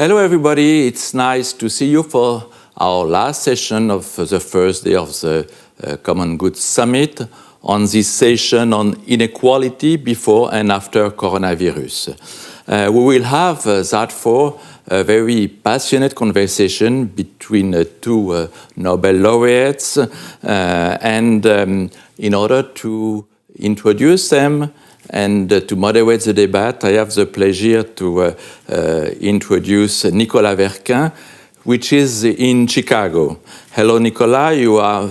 Hello, everybody. It's nice to see you for our last session of the first day of the Common Good Summit on this session on inequality before and after coronavirus. We will have, therefore, a very passionate conversation between two Nobel laureates, and in order to introduce them and to moderate the debate, I have the pleasure to introduce Nicolas Werquin, which is in Chicago. Hello, Nicolas. You are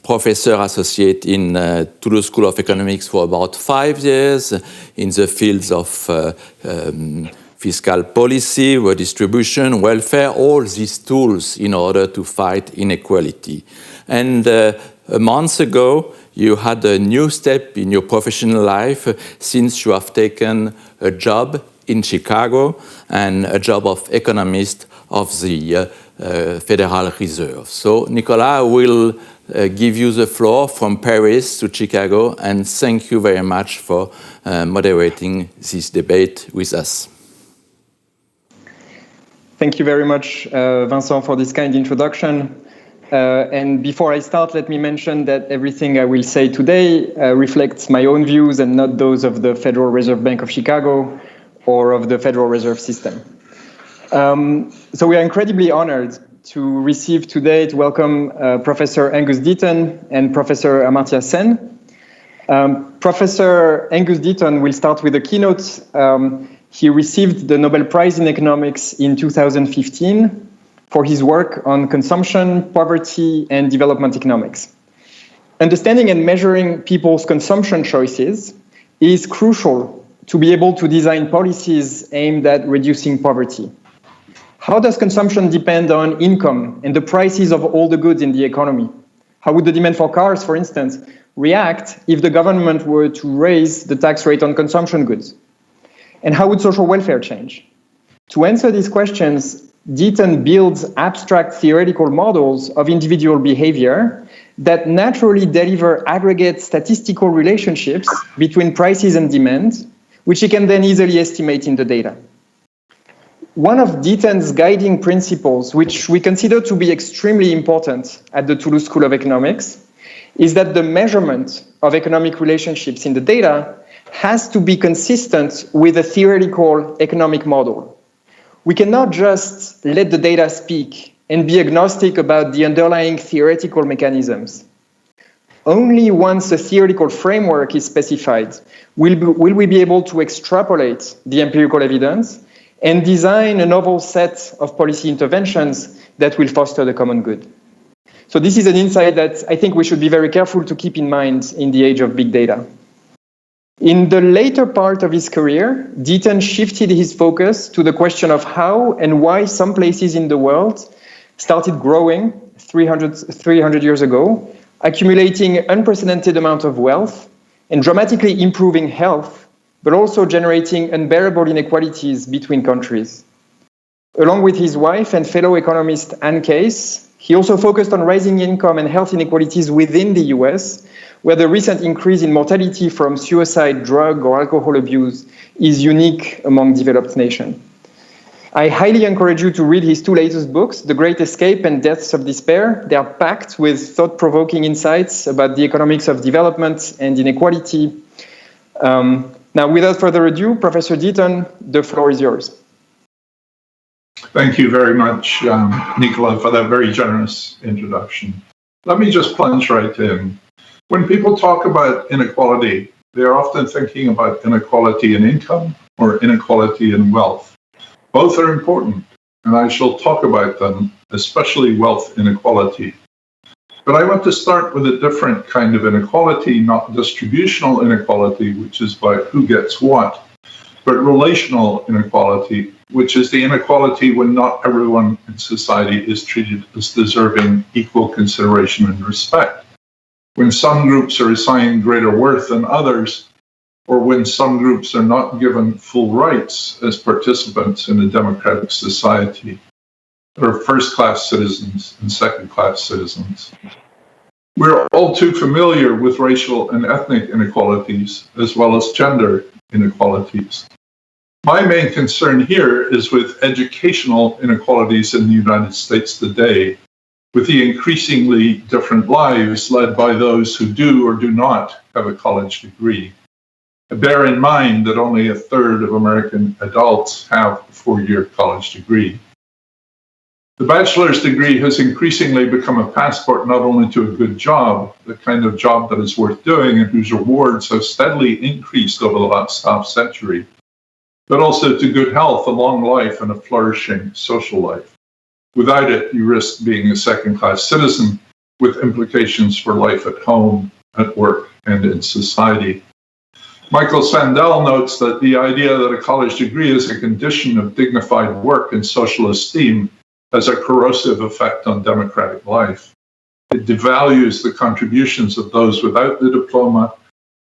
professor associate in Toulouse School of Economics for about 5 years in the fields of fiscal policy, redistribution, welfare, all these tools in order to fight inequality. And a month ago, you had a new step in your professional life since you have taken a job in Chicago and a job of economist of the Federal Reserve. So, Nicolas, I will give you the floor from Paris to Chicago, and thank you very much for moderating this debate with us. Thank you very much, Vincent, for this kind introduction. And before I start, let me mention that everything I will say today reflects my own views and not those of the Federal Reserve Bank of Chicago or of the Federal Reserve System. So we are incredibly honored to receive today, to welcome Professor Angus Deaton and Professor Amartya Sen. Professor Angus Deaton will start with a keynote. He received the Nobel Prize in Economics in 2015 for his work on consumption, poverty, and development economics. Understanding and measuring people's consumption choices is crucial to be able to design policies aimed at reducing poverty. How does consumption depend on income and the prices of all the goods in the economy? How would the demand for cars, for instance, react if the government were to raise the tax rate on consumption goods? And how would social welfare change? To answer these questions, Deaton builds abstract theoretical models of individual behavior that naturally deliver aggregate statistical relationships between prices and demand, which he can then easily estimate in the data. One of Deaton's guiding principles, which we consider to be extremely important at the Toulouse School of Economics, is that the measurement of economic relationships in the data has to be consistent with a theoretical economic model. We cannot just let the data speak and be agnostic about the underlying theoretical mechanisms. Only once a theoretical framework is specified will we be able to extrapolate the empirical evidence and design a novel set of policy interventions that will foster the common good. So this is an insight that I think we should be very careful to keep in mind in the age of big data. In the later part of his career, Deaton shifted his focus to the question of how and why some places in the world started growing 300 years ago, accumulating unprecedented amount of wealth and dramatically improving health, but also generating unbearable inequalities between countries. Along with his wife and fellow economist Angus, he also focused on rising income and health inequalities within the US, where the recent increase in mortality from suicide, drug, or alcohol abuse is unique among developed nations. I highly encourage you to read his two latest books, The Great Escape and Deaths of Despair. They are packed with thought-provoking insights about the economics of development and inequality. Now, without further ado, Professor Deaton, the floor is yours. Thank you very much, Nicolas, for that very generous introduction. Let me just plunge right in. When people talk about inequality, they're often thinking about inequality in income or inequality in wealth. Both are important, and I shall talk about them, especially wealth inequality. But I want to start with a different kind of inequality, not distributional inequality, which is about who gets what, but relational inequality, which is the inequality when not everyone in society is treated as deserving equal consideration and respect. When some groups are assigned greater worth than others, or when some groups are not given full rights as participants in a democratic society. There are first-class citizens and second-class citizens. We're all too familiar with racial and ethnic inequalities, as well as gender inequalities. My main concern here is with educational inequalities in the United States today, with the increasingly different lives led by those who do or do not have a college degree. Bear in mind that only a third of American adults have a four-year college degree. The bachelor's degree has increasingly become a passport not only to a good job, the kind of job that is worth doing and whose rewards have steadily increased over the last half-century, but also to good health, a long life, and a flourishing social life. Without it, you risk being a second-class citizen with implications for life at home, at work, and in society. Michael Sandel notes that the idea that a college degree is a condition of dignified work and social esteem has a corrosive effect on democratic life. It devalues the contributions of those without the diploma,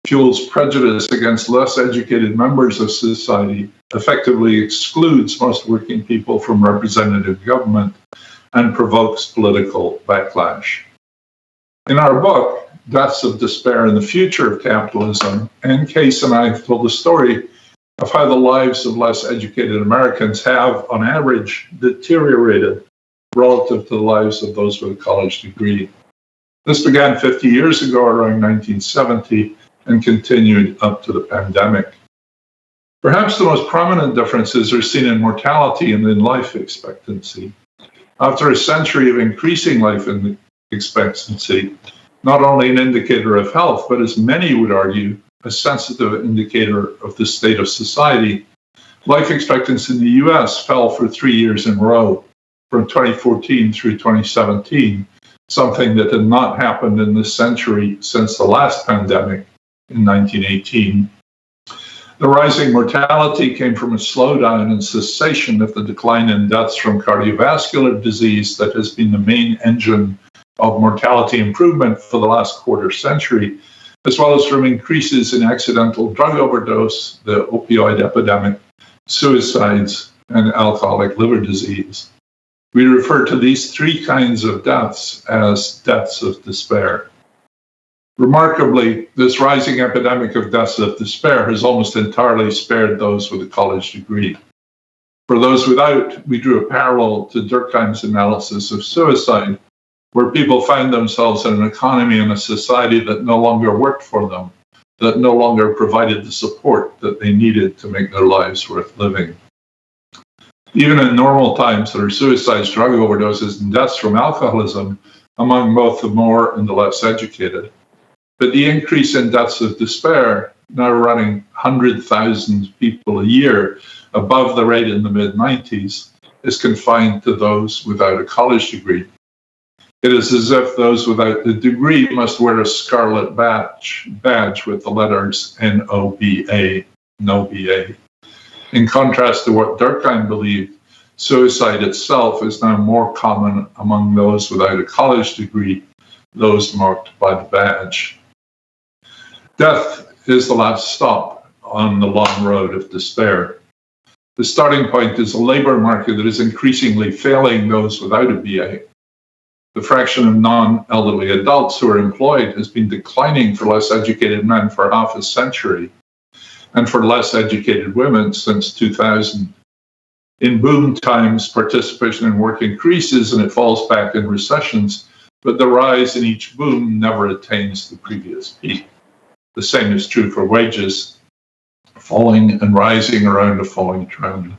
fuels prejudice against less educated members of society, effectively excludes most working people from representative government, and provokes political backlash. In our book, Deaths of Despair and the Future of Capitalism, Ann Case and I have told the story of how the lives of less educated Americans have, on average, deteriorated relative to the lives of those with a college degree. This began 50 years ago, around 1970, and continued up to the pandemic. Perhaps the most prominent differences are seen in mortality and in life expectancy. After a century of increasing life expectancy, not only an indicator of health, but as many would argue, a sensitive indicator of the state of society, life expectancy in the US fell for 3 years in a row, from 2014 through 2017, something that had not happened in this century since the last pandemic in 1918. The rising mortality came from a slowdown and cessation of the decline in deaths from cardiovascular disease that has been the main engine of mortality improvement for the last quarter century, as well as from increases in accidental drug overdose, the opioid epidemic, suicides, and alcoholic liver disease. We refer to these three kinds of deaths as deaths of despair. Remarkably, this rising epidemic of deaths of despair has almost entirely spared those with a college degree. For those without, we drew a parallel to Durkheim's analysis of suicide, where people found themselves in an economy and a society that no longer worked for them, that no longer provided the support that they needed to make their lives worth living. Even in normal times, there are suicides, drug overdoses, and deaths from alcoholism among both the more and the less educated. But the increase in deaths of despair, now running 100,000 people a year above the rate in the mid-90s, is confined to those without a college degree. It is as if those without the degree must wear a scarlet badge with the letters N-O-B-A, no B-A. In contrast to what Durkheim believed, suicide itself is now more common among those without a college degree, those marked by the badge. Death is the last stop on the long road of despair. The starting point is a labor market that is increasingly failing those without a BA. The fraction of non-elderly adults who are employed has been declining for less educated men for half a century, and for less educated women since 2000. In boom times, participation in work increases and it falls back in recessions, but the rise in each boom never attains the previous peak. The same is true for wages, falling and rising around a falling trend.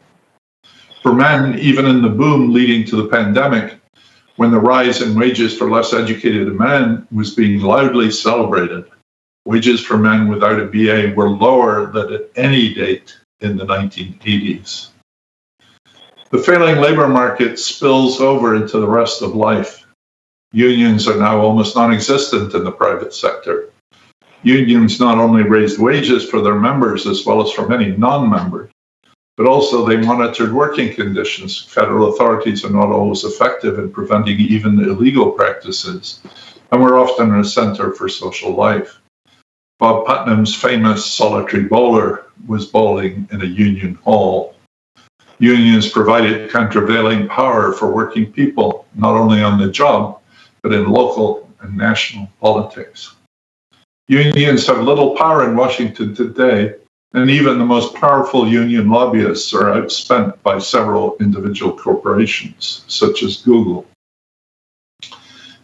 For men, even in the boom leading to the pandemic, when the rise in wages for less educated men was being loudly celebrated, wages for men without a BA were lower than at any date in the 1980s. The failing labor market spills over into the rest of life. Unions are now almost non-existent in the private sector. Unions not only raised wages for their members as well as for many non-members, but also they monitored working conditions. Federal authorities are not always effective in preventing even illegal practices, and were often a center for social life. Bob Putnam's famous solitary bowler was bowling in a union hall. Unions provided countervailing power for working people, not only on the job, but in local and national politics. Unions have little power in Washington today, And even the most powerful union lobbyists are outspent by several individual corporations, such as Google.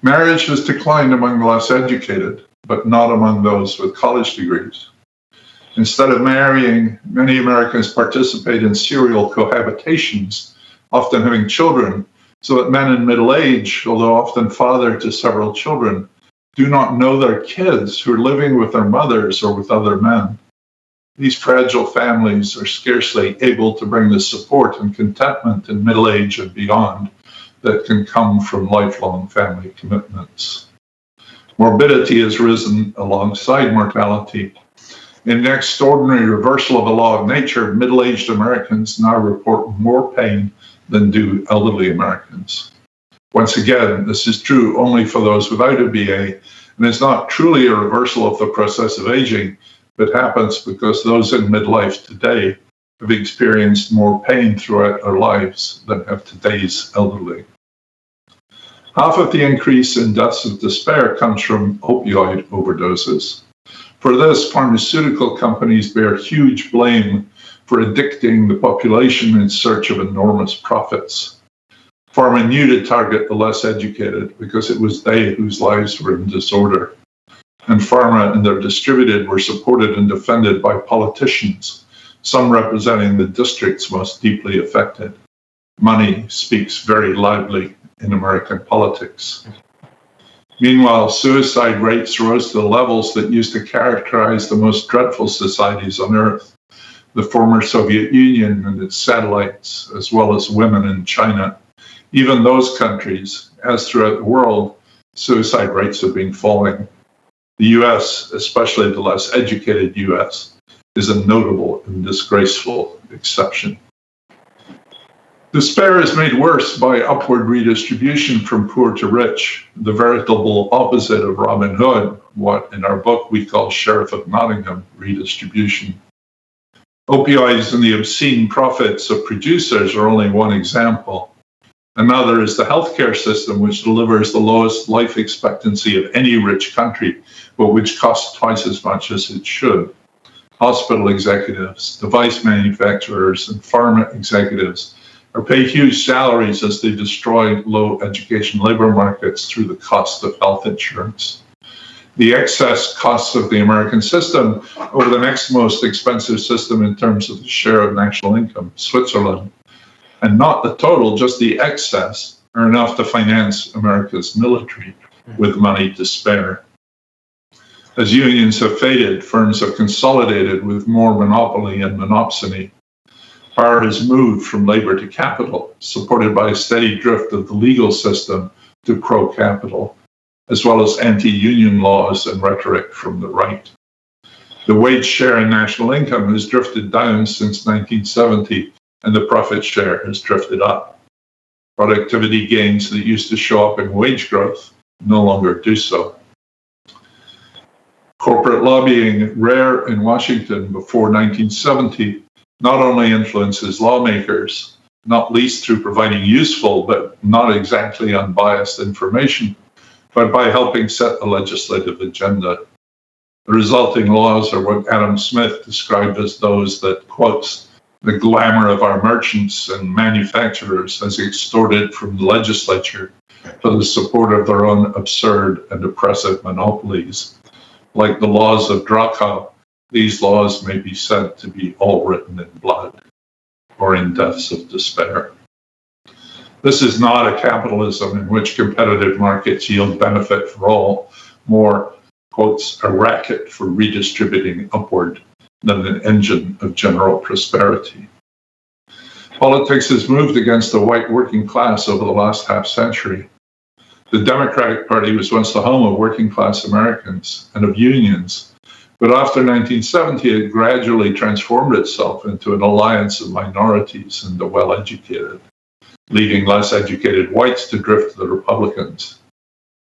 Marriage has declined among the less educated, but not among those with college degrees. Instead of marrying, many Americans participate in serial cohabitations, often having children, so that men in middle age, although often father to several children, do not know their kids who are living with their mothers or with other men. These fragile families are scarcely able to bring the support and contentment in middle age and beyond that can come from lifelong family commitments. Morbidity has risen alongside mortality. In an extraordinary reversal of the law of nature, middle-aged Americans now report more pain than do elderly Americans. Once again, this is true only for those without a BA, and it's not truly a reversal of the process of aging, but happens because those in midlife today have experienced more pain throughout their lives than have today's elderly. Half of the increase in deaths of despair comes from opioid overdoses. For this, pharmaceutical companies bear huge blame for addicting the population in search of enormous profits. Pharma knew to target the less educated because it was they whose lives were in disorder. And pharma and their distributed were supported and defended by politicians, some representing the districts most deeply affected. Money speaks very loudly in American politics. Meanwhile, suicide rates rose to the levels that used to characterize the most dreadful societies on earth, the former Soviet Union and its satellites, as well as women in China. Even those countries, as throughout the world, suicide rates have been falling. The US, especially the less educated US, is a notable and disgraceful exception. Despair is made worse by upward redistribution from poor to rich, the veritable opposite of Robin Hood, what in our book we call Sheriff of Nottingham redistribution. Opioids and the obscene profits of producers are only one example. Another is the healthcare system, which delivers the lowest life expectancy of any rich country, but which costs twice as much as it should. Hospital executives, device manufacturers, and pharma executives are paid huge salaries as they destroy low education labor markets through the cost of health insurance. The excess costs of the American system over the next most expensive system in terms of the share of national income, Switzerland, and not the total, just the excess, are enough to finance America's military with money to spare. As unions have faded, firms have consolidated with more monopoly and monopsony. Power has moved from labor to capital, supported by a steady drift of the legal system to pro-capital, as well as anti-union laws and rhetoric from the right. The wage share in national income has drifted down since 1970, and the profit share has drifted up. Productivity gains that used to show up in wage growth no longer do so. Corporate lobbying, rare in Washington before 1970, not only influences lawmakers, not least through providing useful but not exactly unbiased information, but by helping set the legislative agenda. The resulting laws are what Adam Smith described as those that, quotes, the glamour of our merchants and manufacturers has extorted from the legislature for the support of their own absurd and oppressive monopolies. Like the laws of Dachau, these laws may be said to be all written in blood or in deaths of despair. This is not a capitalism in which competitive markets yield benefit for all, more, quotes, a racket for redistributing upward than an engine of general prosperity. Politics has moved against the white working class over the last half century. The Democratic Party was once the home of working class Americans and of unions, but after 1970 it gradually transformed itself into an alliance of minorities and the well-educated, leaving less educated whites to drift to the Republicans.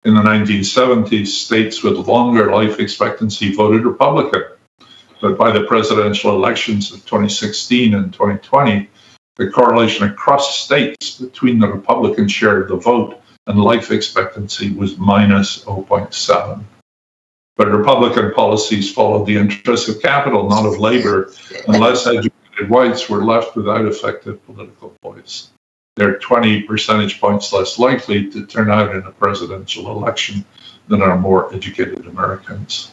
In the 1970s, states with longer life expectancy voted Republican, but by the presidential elections of 2016 and 2020, the correlation across states between the Republican share of the vote and life expectancy was minus 0.7. But Republican policies followed the interests of capital, not of labor, and less educated whites were left without effective political voice. They're 20 percentage points less likely to turn out in a presidential election than are more educated Americans.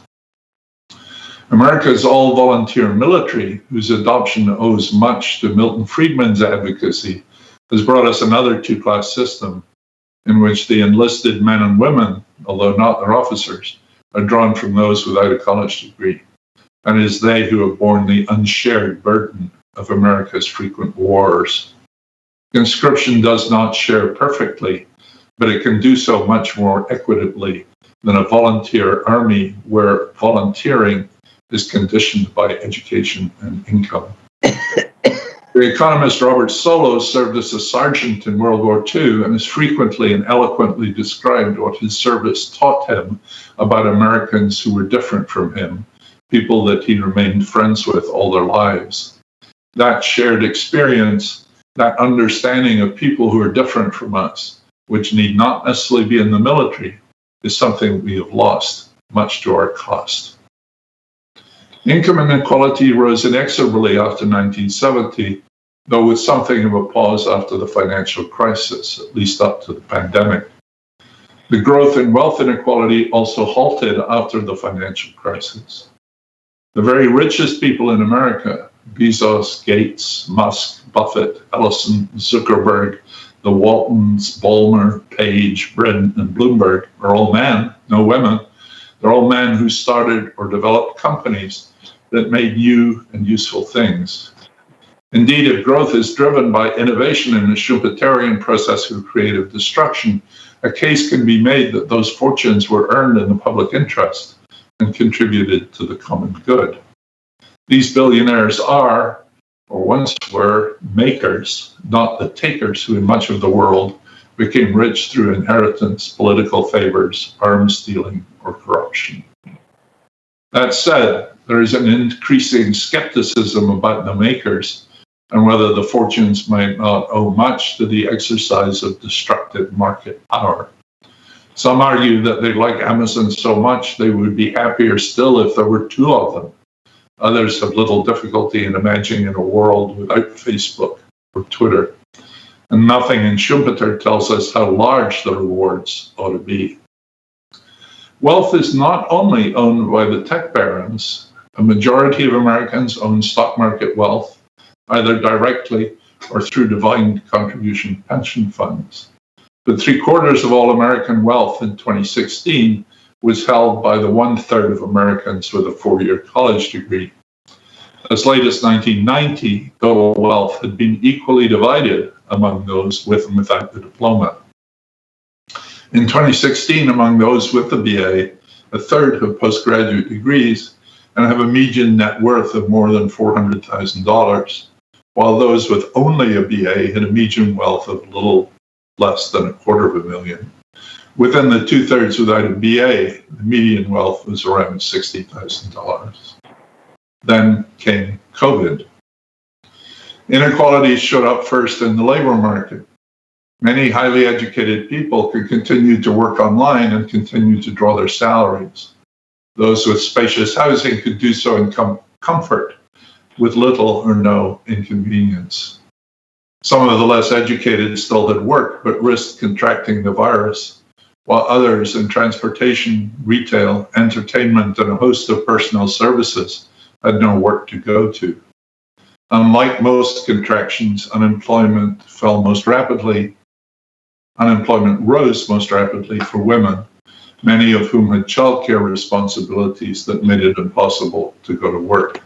America's all-volunteer military, whose adoption owes much to Milton Friedman's advocacy, has brought us another two-class system in which the enlisted men and women, although not their officers, are drawn from those without a college degree, and it is they who have borne the unshared burden of America's frequent wars. Conscription does not share perfectly, but it can do so much more equitably than a volunteer army where volunteering is conditioned by education and income. The economist Robert Solow served as a sergeant in World War II and has frequently and eloquently described what his service taught him about Americans who were different from him, people that he remained friends with all their lives. That shared experience, that understanding of people who are different from us, which need not necessarily be in the military, is something we have lost, much to our cost. Income inequality rose inexorably after 1970, though with something of a pause after the financial crisis, at least up to the pandemic. The growth in wealth inequality also halted after the financial crisis. The very richest people in America, Bezos, Gates, Musk, Buffett, Ellison, Zuckerberg, the Waltons, Ballmer, Page, Brin, and Bloomberg, are all men, no women. They're all men who started or developed companies that made new and useful things. Indeed, if growth is driven by innovation in the Schumpeterian process of creative destruction, a case can be made that those fortunes were earned in the public interest and contributed to the common good. These billionaires are, or once were, makers, not the takers who in much of the world became rich through inheritance, political favors, arms dealing, or corruption. That said, there is an increasing skepticism about the makers and whether the fortunes might not owe much to the exercise of destructive market power. Some argue that they like Amazon so much they would be happier still if there were two of them. Others have little difficulty in imagining a world without Facebook or Twitter. And nothing in Schumpeter tells us how large the rewards ought to be. Wealth is not only owned by the tech barons. A majority of Americans own stock market wealth, either directly or through defined contribution pension funds. But 3/4 of all American wealth in 2016 was held by the 1/3 of Americans with a 4-year college degree. As late as 1990, total wealth had been equally divided among those with and without the diploma. In 2016, among those with the BA, 1/3 have postgraduate degrees and have a median net worth of more than $400,000, while those with only a BA had a median wealth of a little less than $250,000. Within the 2/3 without a BA, the median wealth was around $60,000. Then came COVID. Inequalities showed up first in the labor market. Many highly educated people could continue to work online and continue to draw their salaries. Those with spacious housing could do so in comfort, with little or no inconvenience. Some of the less educated still had work, but risked contracting the virus, while others in transportation, retail, entertainment, and a host of personal services had no work to go to. Unlike most contractions, unemployment rose most rapidly for women, many of whom had childcare responsibilities that made it impossible to go to work.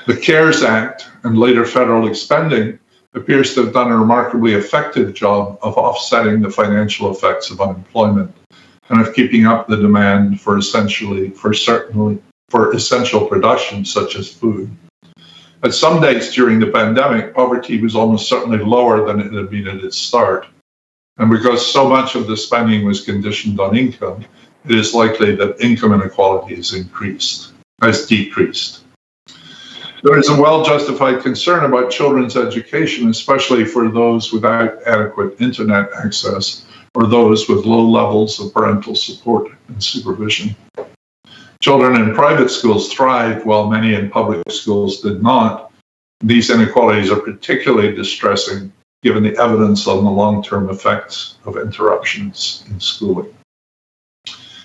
The CARES Act and later federal spending appears to have done a remarkably effective job of offsetting the financial effects of unemployment and of keeping up the demand for essential production such as food. At some dates during the pandemic, poverty was almost certainly lower than it had been at its start. And because so much of the spending was conditioned on income, it is likely that income inequality has decreased. There is a well-justified concern about children's education, especially for those without adequate internet access or those with low levels of parental support and supervision. Children in private schools thrived while many in public schools did not. These inequalities are particularly distressing given the evidence on the long-term effects of interruptions in schooling.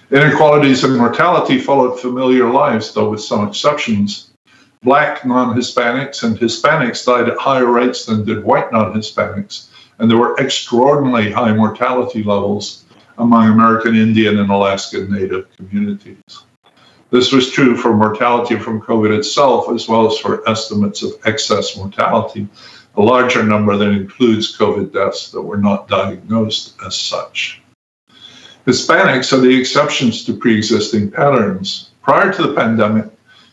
Inequalities in mortality followed familiar lives, though with some exceptions. Black non-Hispanics and Hispanics died at higher rates than did white non-Hispanics, and there were extraordinarily high mortality levels among American Indian and Alaskan Native communities. This was true for mortality from COVID itself, as well as for estimates of excess mortality, a larger number that includes COVID deaths that were not diagnosed as such. Hispanics are the exceptions to pre-existing patterns. Prior to the pandemic,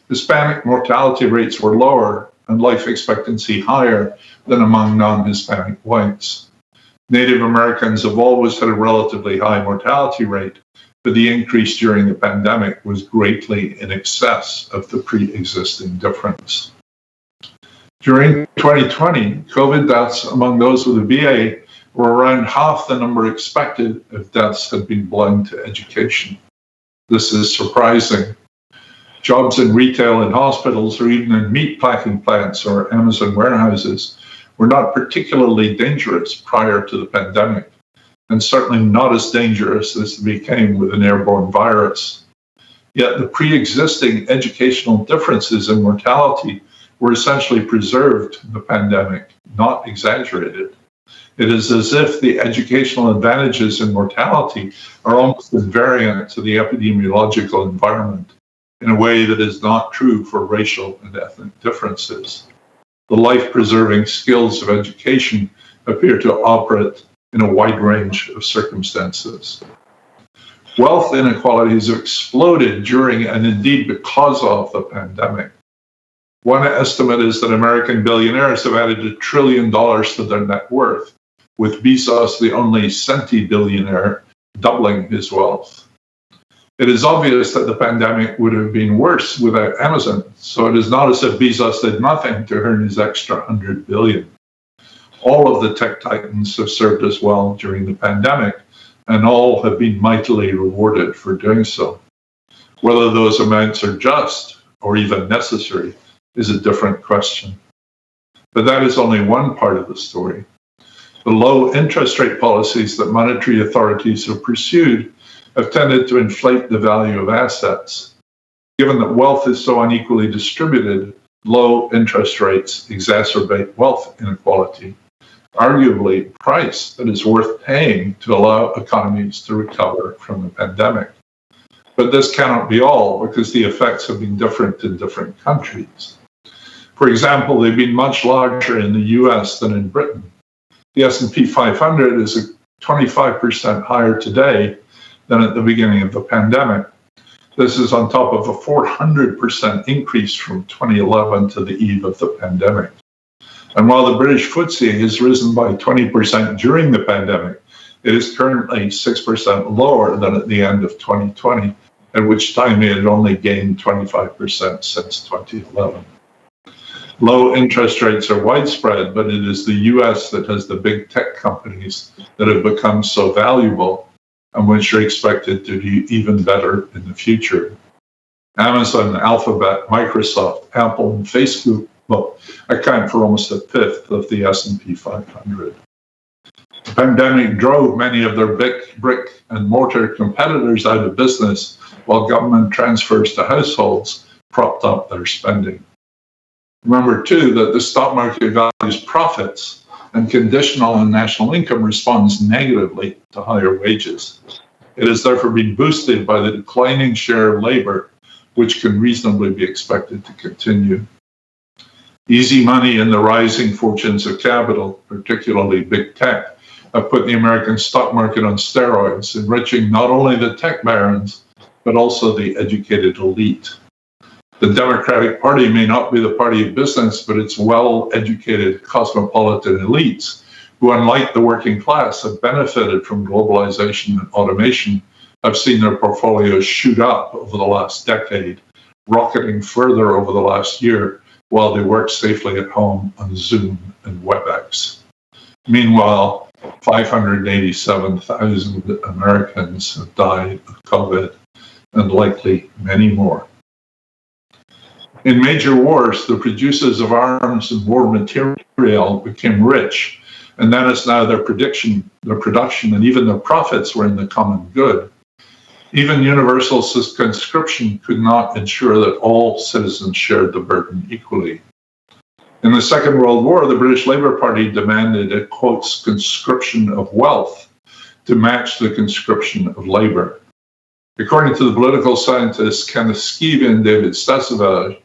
Hispanic mortality rates were lower and life expectancy higher than among non-Hispanic whites. Native Americans have always had a relatively high mortality rate, but the increase during the pandemic was greatly in excess of the pre-existing difference. During 2020, COVID deaths among those with a VA were around half the number expected if deaths had been blind to education. This is surprising. Jobs in retail and hospitals, or even in meat packing plants or Amazon warehouses, were not particularly dangerous prior to the pandemic, and certainly not as dangerous as they became with an airborne virus. Yet the pre-existing educational differences in mortality were essentially preserved in the pandemic, not exaggerated. It is as if the educational advantages in mortality are almost invariant to the epidemiological environment in a way that is not true for racial and ethnic differences. The life-preserving skills of education appear to operate in a wide range of circumstances. Wealth inequalities have exploded during and indeed because of the pandemic. One estimate is that American billionaires have added $1 trillion to their net worth, with Bezos the only centibillionaire doubling his wealth. It is obvious that the pandemic would have been worse without Amazon, so it is not as if Bezos did nothing to earn his extra $100 billion. All of the tech titans have served us well during the pandemic, and all have been mightily rewarded for doing so. Whether those amounts are just or even necessary is a different question. But that is only one part of the story. The low interest rate policies that monetary authorities have pursued have tended to inflate the value of assets. Given that wealth is so unequally distributed, low interest rates exacerbate wealth inequality, arguably a price that is worth paying to allow economies to recover from the pandemic. But this cannot be all, because the effects have been different in different countries. For example, they've been much larger in the US than in Britain. The S&P 500 is 25% higher today than at the beginning of the pandemic. This is on top of a 400% increase from 2011 to the eve of the pandemic. And while the British FTSE has risen by 20% during the pandemic, it is currently 6% lower than at the end of 2020, at which time it had only gained 25% since 2011. Low interest rates are widespread, but it is the US that has the big tech companies that have become so valuable and which are expected to do even better in the future. Amazon, Alphabet, Microsoft, Apple, and Facebook account for almost a fifth of the S&P 500. The pandemic drove many of their big brick and mortar competitors out of business, while government transfers to households propped up their spending. Remember, too, that the stock market values profits, and conditional on national income responds negatively to higher wages. It has therefore been boosted by the declining share of labor, which can reasonably be expected to continue. Easy money and the rising fortunes of capital, particularly big tech, have put the American stock market on steroids, enriching not only the tech barons, but also the educated elite. The Democratic Party may not be the party of business, but its well-educated cosmopolitan elites, who, unlike the working class, have benefited from globalization and automation, have seen their portfolios shoot up over the last decade, rocketing further over the last year, while they work safely at home on Zoom and WebEx. Meanwhile, 587,000 Americans have died of COVID, and likely many more. In major wars, the producers of arms and war material became rich, and then as now their production, and even their profits were in the common good. Even universal conscription could not ensure that all citizens shared the burden equally. In the Second World War, the British Labour Party demanded a, quote, conscription of wealth to match the conscription of labour. According to the political scientists Kenneth Skeeve and David Stasevage,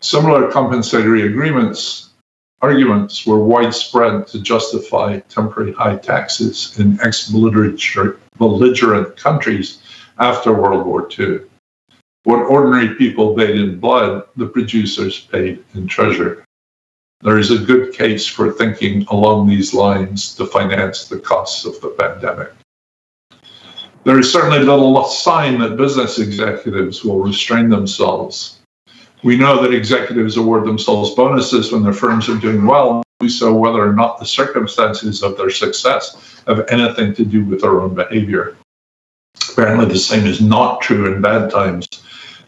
similar compensatory arguments were widespread to justify temporary high taxes in ex-belligerent countries after World War II. What ordinary people paid in blood, the producers paid in treasure. There is a good case for thinking along these lines to finance the costs of the pandemic. There is certainly little sign that business executives will restrain themselves. We know that executives award themselves bonuses when their firms are doing well, do so whether or not the circumstances of their success have anything to do with their own behavior. Apparently the same is not true in bad times,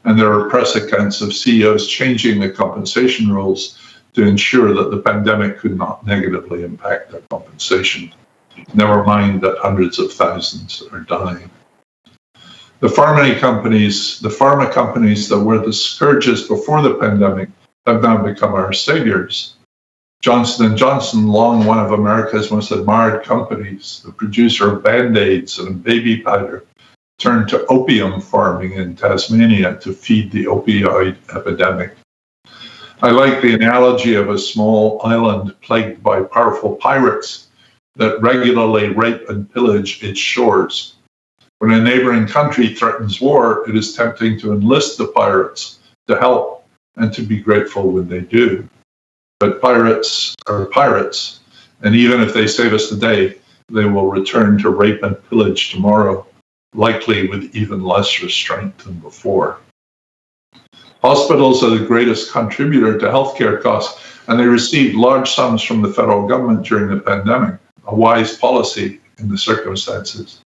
and there are press accounts of CEOs changing the compensation rules to ensure that the pandemic could not negatively impact their compensation. Never mind that hundreds of thousands are dying. The pharma companies that were the scourges before the pandemic have now become our saviors. Johnson & Johnson, long one of America's most admired companies, the producer of Band-Aids and baby powder, turned to opium farming in Tasmania to feed the opioid epidemic. I like the analogy of a small island plagued by powerful pirates that regularly rape and pillage its shores. When a neighboring country threatens war, it is tempting to enlist the pirates to help and to be grateful when they do. But pirates are pirates, and even if they save us today, they will return to rape and pillage tomorrow, likely with even less restraint than before. Hospitals are the greatest contributor to healthcare costs, and they received large sums from the federal government during the pandemic, a wise policy in the circumstances.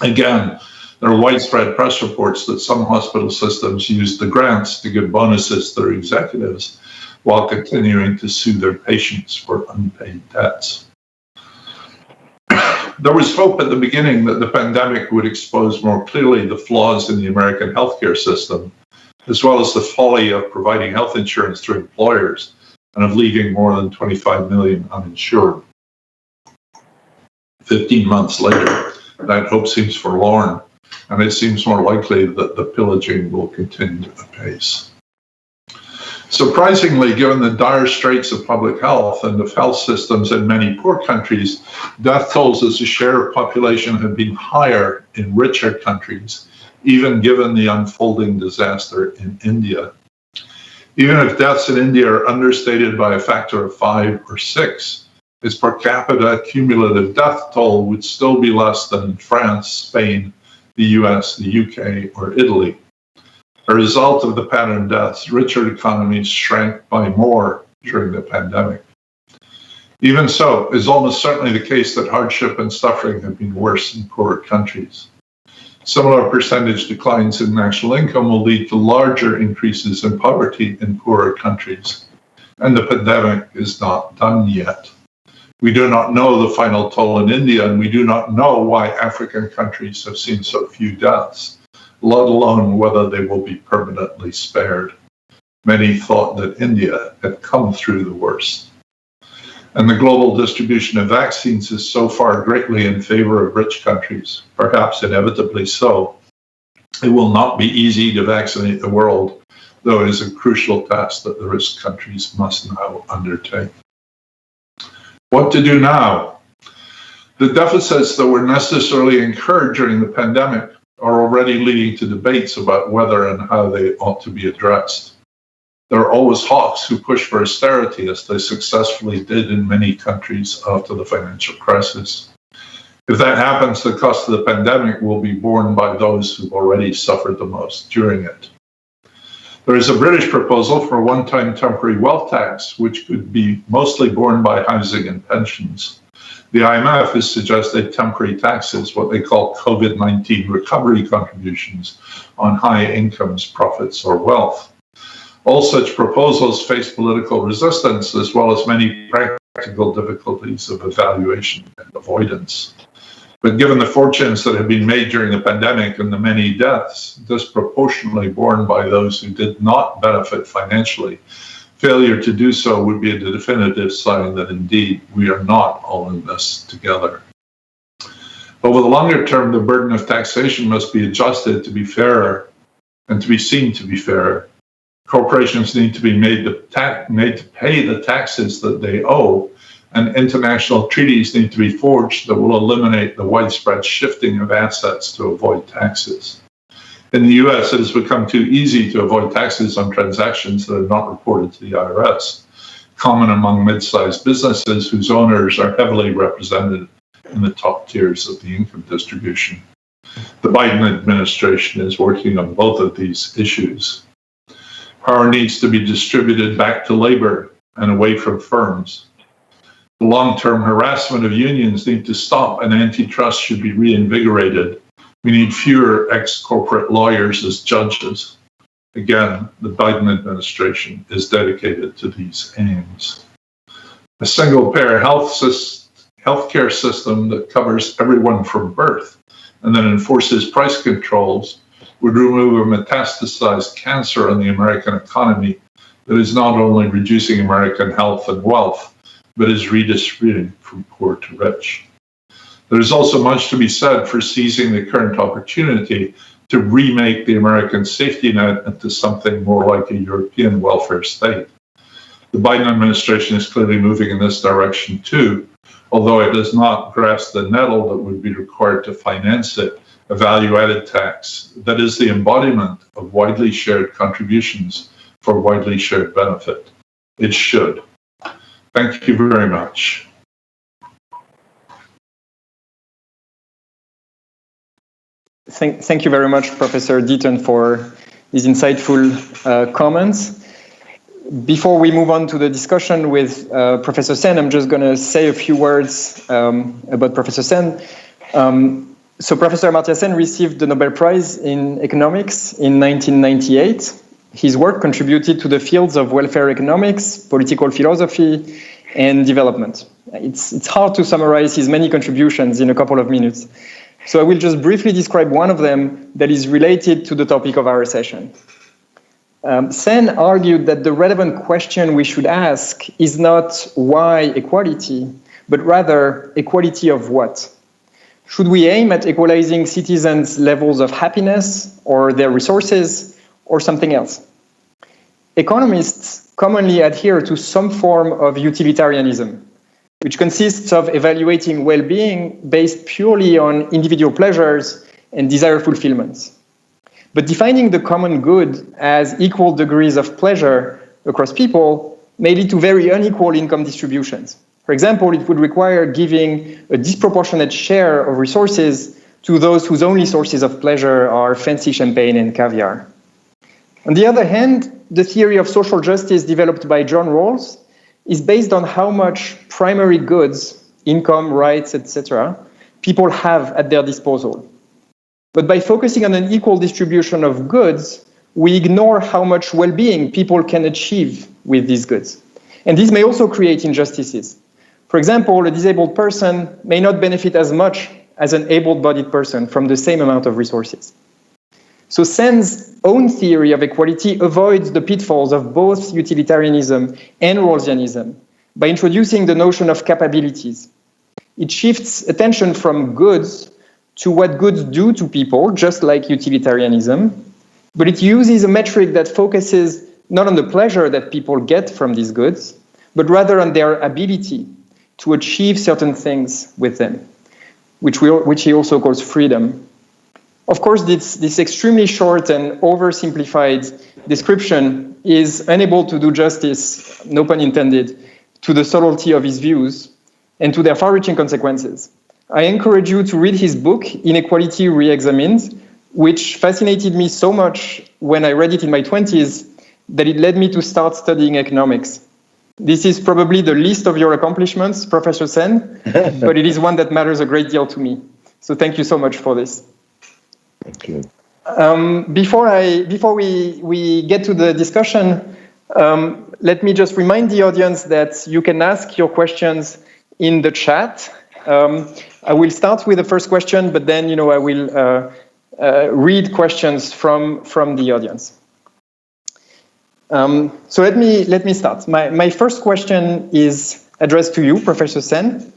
Again, there are widespread press reports that some hospital systems used the grants to give bonuses to their executives while continuing to sue their patients for unpaid debts. There was hope at the beginning that the pandemic would expose more clearly the flaws in the American healthcare system, as well as the folly of providing health insurance to employers and of leaving more than 25 million uninsured. 15 months later, that hope seems forlorn, and it seems more likely that the pillaging will continue apace. Surprisingly, given the dire straits of public health and of health systems in many poor countries, death tolls as a share of population have been higher in richer countries, even given the unfolding disaster in India. Even if deaths in India are understated by a factor of 5 or 6, its per capita cumulative death toll would still be less than in France, Spain, the US, the UK, or Italy. A result of the pattern of deaths, richer economies shrank by more during the pandemic. Even so, it is almost certainly the case that hardship and suffering have been worse in poorer countries. Similar percentage declines in national income will lead to larger increases in poverty in poorer countries, and the pandemic is not done yet. We do not know the final toll in India, and we do not know why African countries have seen so few deaths, let alone whether they will be permanently spared. Many thought that India had come through the worst. And the global distribution of vaccines is so far greatly in favor of rich countries, perhaps inevitably so. It will not be easy to vaccinate the world, though it is a crucial task that the rich countries must now undertake. What to do now? The deficits that were necessarily incurred during the pandemic are already leading to debates about whether and how they ought to be addressed. There are always hawks who push for austerity, as they successfully did in many countries after the financial crisis. If that happens, the cost of the pandemic will be borne by those who've already suffered the most during it. There is a British proposal for a one-time temporary wealth tax, which could be mostly borne by housing and pensions. The IMF has suggested temporary taxes, what they call COVID-19 recovery contributions on high incomes, profits, or wealth. All such proposals face political resistance, as well as many practical difficulties of evaluation and avoidance. But given the fortunes that have been made during the pandemic and the many deaths disproportionately borne by those who did not benefit financially, failure to do so would be a definitive sign that indeed we are not all in this together. Over the longer term, the burden of taxation must be adjusted to be fairer and to be seen to be fair. Corporations need to be made to pay the taxes that they owe, and international treaties need to be forged that will eliminate the widespread shifting of assets to avoid taxes. In the US, it has become too easy to avoid taxes on transactions that are not reported to the IRS, common among mid-sized businesses whose owners are heavily represented in the top tiers of the income distribution. The Biden administration is working on both of these issues. Power needs to be distributed back to labor and away from firms. The long-term harassment of unions needs to stop, and antitrust should be reinvigorated. We need fewer ex-corporate lawyers as judges. Again, the Biden administration is dedicated to these aims. A single-payer healthcare system that covers everyone from birth and then enforces price controls would remove a metastasized cancer on the American economy that is not only reducing American health and wealth, but is redistributing from poor to rich. There is also much to be said for seizing the current opportunity to remake the American safety net into something more like a European welfare state. The Biden administration is clearly moving in this direction too, although it does not grasp the nettle that would be required to finance it, a value-added tax that is the embodiment of widely shared contributions for widely shared benefit. It should. Thank you very much. Thank you very much, Professor Deaton, for these insightful comments. Before we move on to the discussion with Professor Sen, I'm just going to say a few words about Professor Sen. So Professor Amartya Sen received the Nobel Prize in Economics in 1998. His work contributed to the fields of welfare economics, political philosophy, and development. It's hard to summarize his many contributions in a couple of minutes. So I will just briefly describe one of them that is related to the topic of our session. Sen argued that the relevant question we should ask is not why equality, but rather equality of what? Should we aim at equalizing citizens' levels of happiness or their resources or something else? Economists commonly adhere to some form of utilitarianism, which consists of evaluating well-being based purely on individual pleasures and desired fulfillments. But defining the common good as equal degrees of pleasure across people may lead to very unequal income distributions. For example, it would require giving a disproportionate share of resources to those whose only sources of pleasure are fancy champagne and caviar. On the other hand, the theory of social justice developed by John Rawls is based on how much primary goods, income, rights, etc., people have at their disposal. But by focusing on an equal distribution of goods, we ignore how much well-being people can achieve with these goods. And this may also create injustices. For example, a disabled person may not benefit as much as an able-bodied person from the same amount of resources. So Sen's own theory of equality avoids the pitfalls of both utilitarianism and Rawlsianism by introducing the notion of capabilities. It shifts attention from goods to what goods do to people, just like utilitarianism, but it uses a metric that focuses not on the pleasure that people get from these goods, but rather on their ability to achieve certain things with them, which he also calls freedom. Of course, this extremely short and oversimplified description is unable to do justice, no pun intended, to the subtlety of his views and to their far-reaching consequences. I encourage you to read his book, Inequality Re-Examined, which fascinated me so much when I read it in my 20s that it led me to start studying economics. This is probably the least of your accomplishments, Professor Sen, but it is one that matters a great deal to me. So thank you so much for this. Thank you. Before we get to the discussion, let me just remind the audience that you can ask your questions in the chat. I will start with the first question, but then I will read questions from the audience. So let me start. My first question is addressed to you, Professor Sen.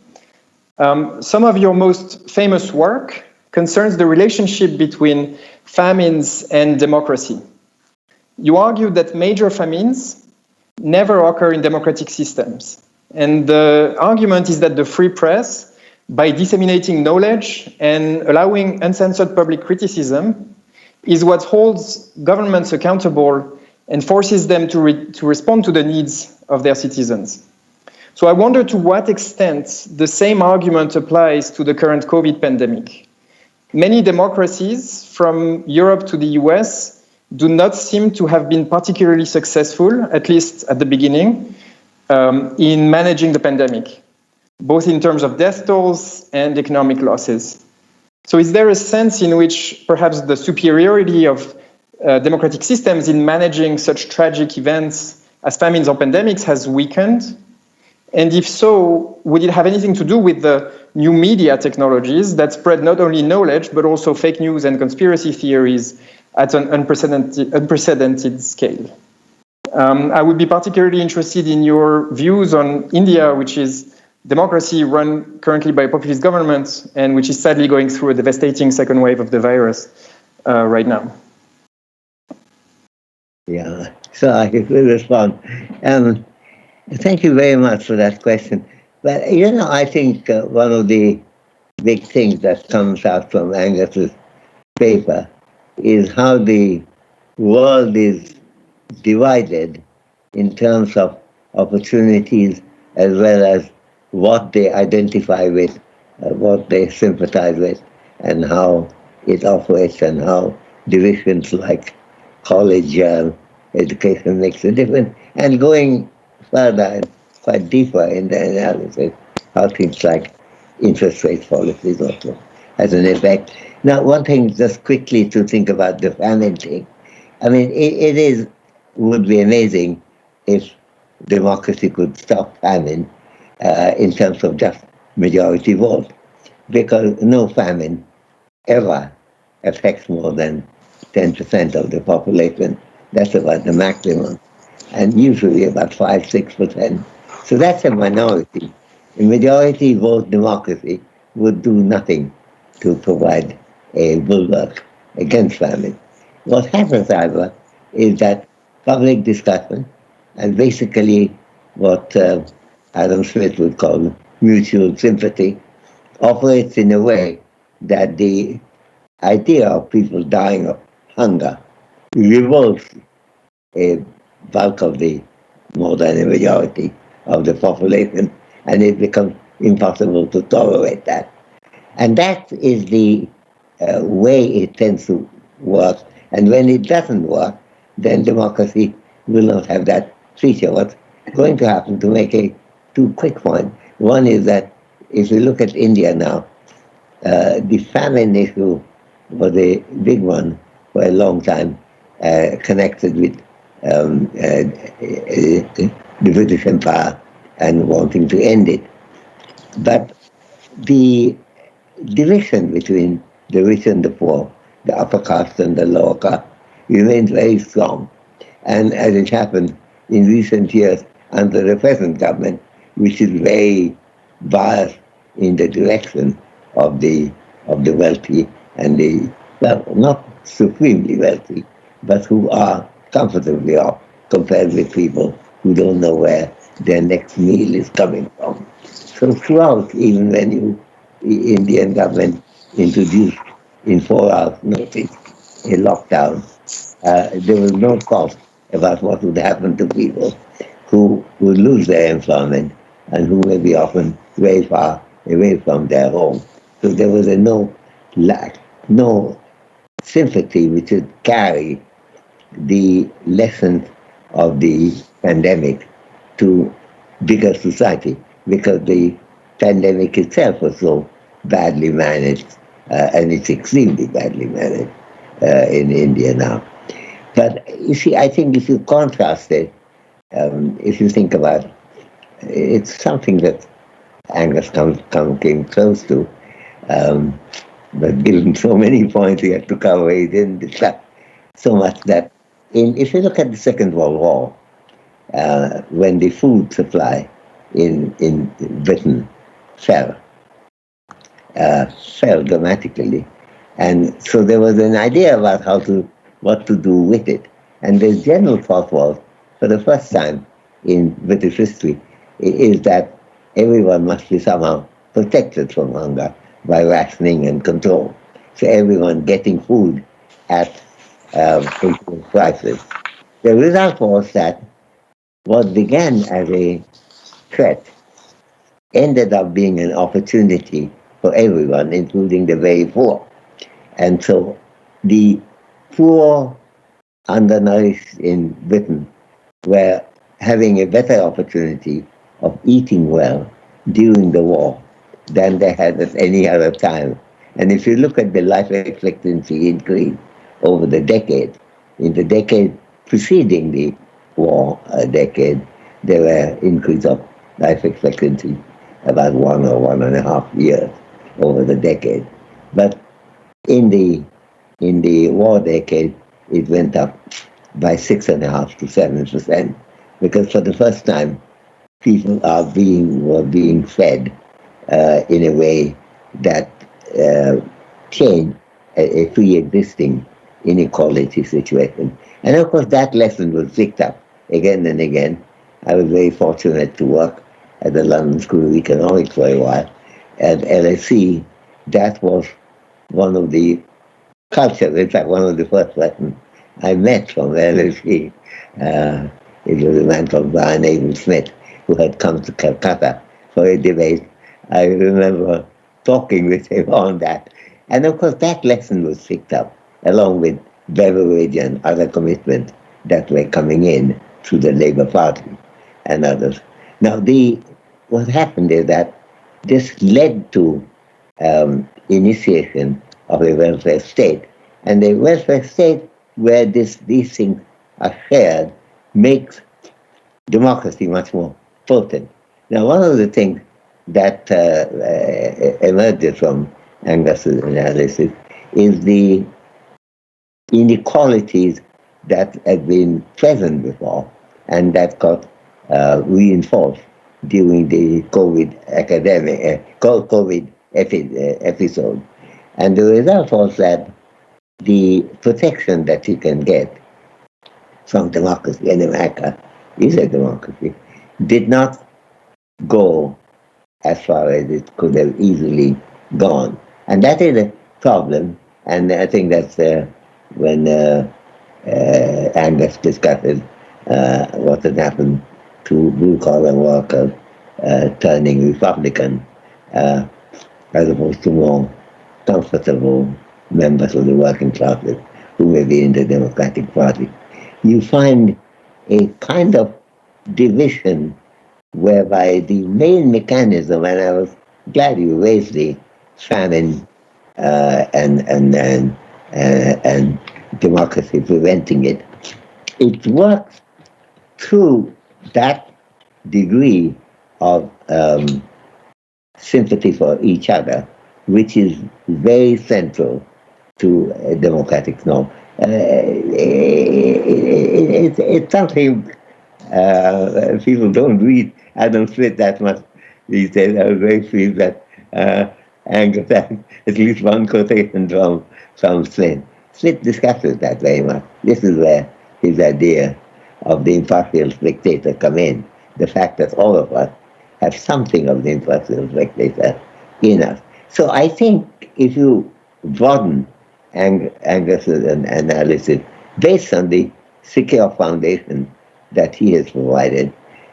Some of your most famous work concerns the relationship between famines and democracy. You argue that major famines never occur in democratic systems. And the argument is that the free press, by disseminating knowledge and allowing uncensored public criticism, is what holds governments accountable and forces them to respond to the needs of their citizens. So I wonder to what extent the same argument applies to the current COVID pandemic. Many democracies, from Europe to the US, do not seem to have been particularly successful, at least at the beginning, in managing the pandemic, both in terms of death tolls and economic losses. So is there a sense in which perhaps the superiority of democratic systems in managing such tragic events as famines or pandemics has weakened? And if so, would it have anything to do with the new media technologies that spread not only knowledge, but also fake news and conspiracy theories at an unprecedented scale? I would be particularly interested in your views on India, which is democracy run currently by a populist government and which is sadly going through a devastating second wave of the virus right now. Yeah, so I will respond. Thank you very much for that question. But, I think one of the big things that comes out from Angus's paper is how the world is divided in terms of opportunities as well as what they identify with, what they sympathize with, and how it operates, and how divisions like college education makes a difference, and going further and quite deeper in the analysis, how things like interest rate policies also has an effect. Now, one thing just quickly to think about the famine thing. I mean, it would be amazing if democracy could stop famine in terms of just majority vote, because no famine ever affects more than 10% of the population. That's about the maximum, and usually about 5-6%. So that's a minority. A majority vote democracy would do nothing to provide a bulwark against famine. What happens, however, is that public discussion, and basically what Adam Smith would call mutual sympathy, operates in a way that the idea of people dying of hunger revolts a bulk of the, more than a majority of the population, and it becomes impossible to tolerate that. And that is the way it tends to work. And when it doesn't work, then democracy will not have that feature. What's going to happen, to make two quick points. One is that if you look at India now, the famine issue was a big one for a long time, connected with the British Empire and wanting to end it. But the division between the rich and the poor, the upper caste and the lower caste, remains very strong. And as it happened in recent years under the present government, which is very biased in the direction of the wealthy and the, well, not supremely wealthy, but who are comfortably off compared with people who don't know where their next meal is coming from. So throughout, even when the Indian government introduced in 4 hours notice a lockdown, there was no thought about what would happen to people who would lose their employment and who may be often very far away from their home. So there was no sympathy which would carry the lessons of the pandemic to bigger society, because the pandemic itself was so badly managed, and it's extremely badly managed in India now. But you see, I think if you contrast it, if you think about it, it's something that Angus came close to, um, but given so many points he had to cover, he didn't discuss so much that if you look at the Second World War, when the food supply in Britain fell, fell dramatically. And so there was an idea about what to do with it. And the general thought was, for the first time in British history, is that everyone must be somehow protected from hunger by rationing and control. So everyone getting food at controlled prices. The result was that what began as a threat ended up being an opportunity for everyone, including the very poor. And so the poor, undernourished in Britain were having a better opportunity of eating well during the war than they had at any other time. And if you look at the life expectancy increase over the decade, in the decade preceding the war decade, there were increase of life expectancy about 1 or 1.5 years over the decade. But in the war decade, it went up by 6.5 to 7%, because for the first time, people were being fed in a way that changed a pre-existing inequality situation. And of course, that lesson was picked up again and again. I was very fortunate to work at the London School of Economics for a while. At LSE, that was one of the cultures, in fact, one of the first lessons I met from LSE. It was a man called Brian Abel Smith, who had come to Calcutta for a debate. I remember talking with him on that. And of course, that lesson was picked up, along with beverage and other commitments that were coming in through the Labour Party and others. Now, what happened is that this led to initiation of a welfare state. And a welfare state where these things are shared makes democracy much more potent. Now, one of the things that emerges from Angus's analysis is the inequalities that had been present before and that got reinforced during the COVID episode. And the result was that the protection that you can get from democracy in America is a democracy, did not go as far as it could have easily gone. And that is a problem. And I think that's when Angus discusses what had happened to blue-collar workers turning Republican as opposed to more comfortable members of the working classes who may be in the Democratic Party. You find a kind of division whereby the main mechanism, and I was glad you raised the famine and democracy preventing it. It works through that degree of sympathy for each other, which is very central to a democratic norm. It's something people don't read Adam Smith that much these days. I was very pleased that Angus had at least one quotation from Smith. Smith discusses that very much. This is where his idea of the impartial spectator come in. The fact that all of us have something of the impartial spectator in us. So I think if you broaden Angus's analysis based on the secure foundation that he has provided,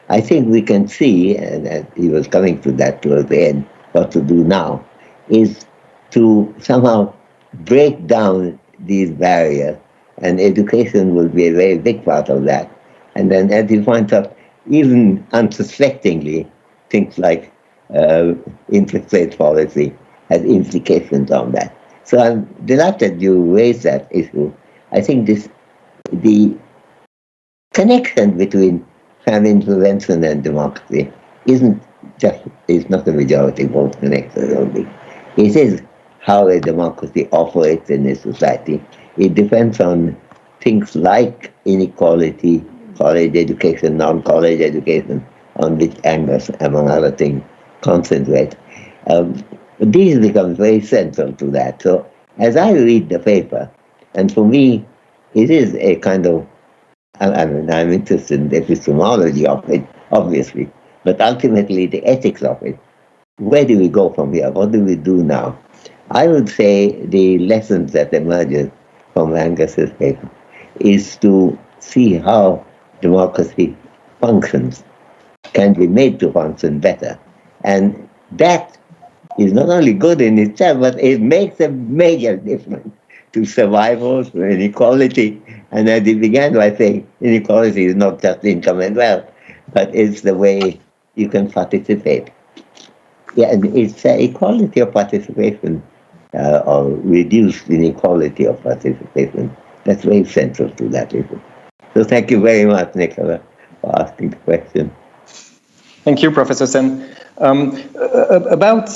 I think we can see, and he was coming to that towards the end, what to do now, is to somehow break down these barriers, and education will be a very big part of that. And then, as you point out, even unsuspectingly, things like interest rate policy has implications on that. So I'm delighted you raised that issue. I think the connection between famine prevention and democracy is not a majority vote connection only. It is how a democracy operates in a society. It depends on things like inequality, college education, non-college education, on which Angus, among other things, concentrate. These become very central to that. So as I read the paper, and for me, it is a kind of, I'm interested in the epistemology of it, obviously, but ultimately the ethics of it. Where do we go from here? What do we do now? I would say the lessons that emerges from Angus's paper is to see how democracy functions, can be made to function better. And that is not only good in itself, but it makes a major difference to survival, to inequality. And as he began by saying, inequality is not just income and wealth, but it's the way you can participate. Yeah, and it's equality of participation, or reduced inequality of participation. That's very central to that issue. So thank you very much, Nicolas, for asking the question. Thank you, Professor Sen. About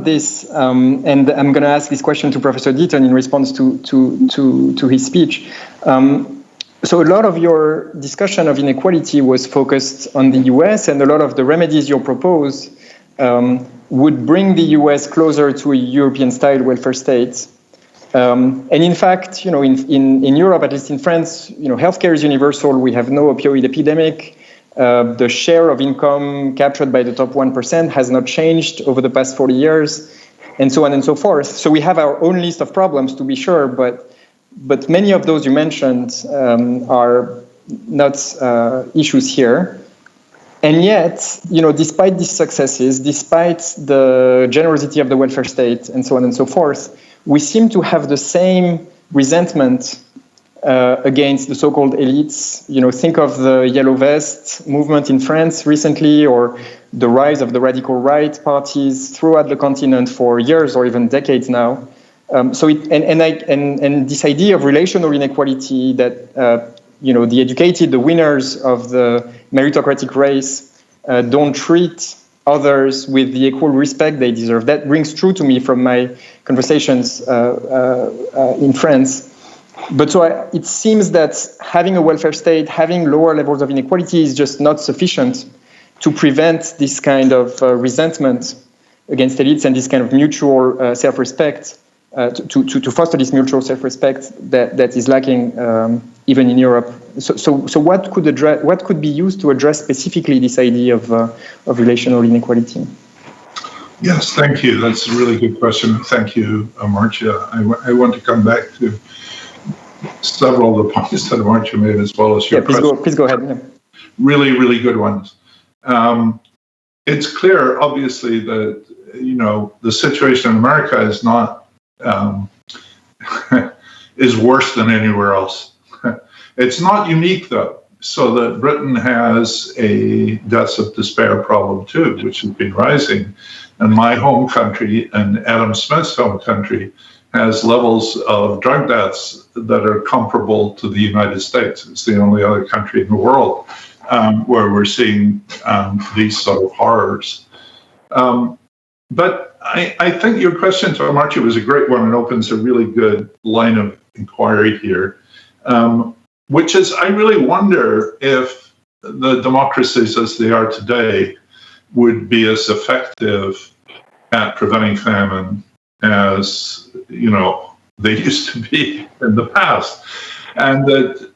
this, and I'm going to ask this question to Professor Deaton in response to his speech. So a lot of your discussion of inequality was focused on the US, and a lot of the remedies you propose would bring the US closer to a European-style welfare state. And in fact, in Europe, at least in France, healthcare is universal. We have no opioid epidemic. The share of income captured by the top 1% has not changed over the past 40 years, and so on and so forth. So we have our own list of problems, to be sure, but many of those you mentioned are not issues here. And yet, despite these successes, despite the generosity of the welfare state, and so on and so forth, we seem to have the same resentment against the so-called elites. Think of the Yellow Vest movement in France recently, or the rise of the radical right parties throughout the continent for years or even decades now. So this idea of relational inequality that the educated, the winners of the meritocratic race, don't treat others with the equal respect they deserve. That rings true to me from my conversations in France. But so it seems that having a welfare state, having lower levels of inequality is just not sufficient to prevent this kind of resentment against elites and this kind of mutual self-respect, to foster this mutual self-respect that is lacking even in Europe. So what could be used to address specifically this idea of relational inequality? Yes, thank you. That's a really good question. Thank you, Amartya. I want to come back to several of the points that Amartya made, as well as your question. Please go ahead. Yeah. Really, really good ones. It's clear, obviously, that the situation in America is not is worse than anywhere else. It's not unique, though, so that Britain has a deaths of despair problem too, which has been rising, and my home country and Adam Smith's home country has levels of drug deaths that are comparable to the United States. It's the only other country in the world where we're seeing these sort of horrors. But I think your question to Amartya was a great one and opens a really good line of inquiry here, which is, I really wonder if the democracies as they are today would be as effective at preventing famine as they used to be in the past, and that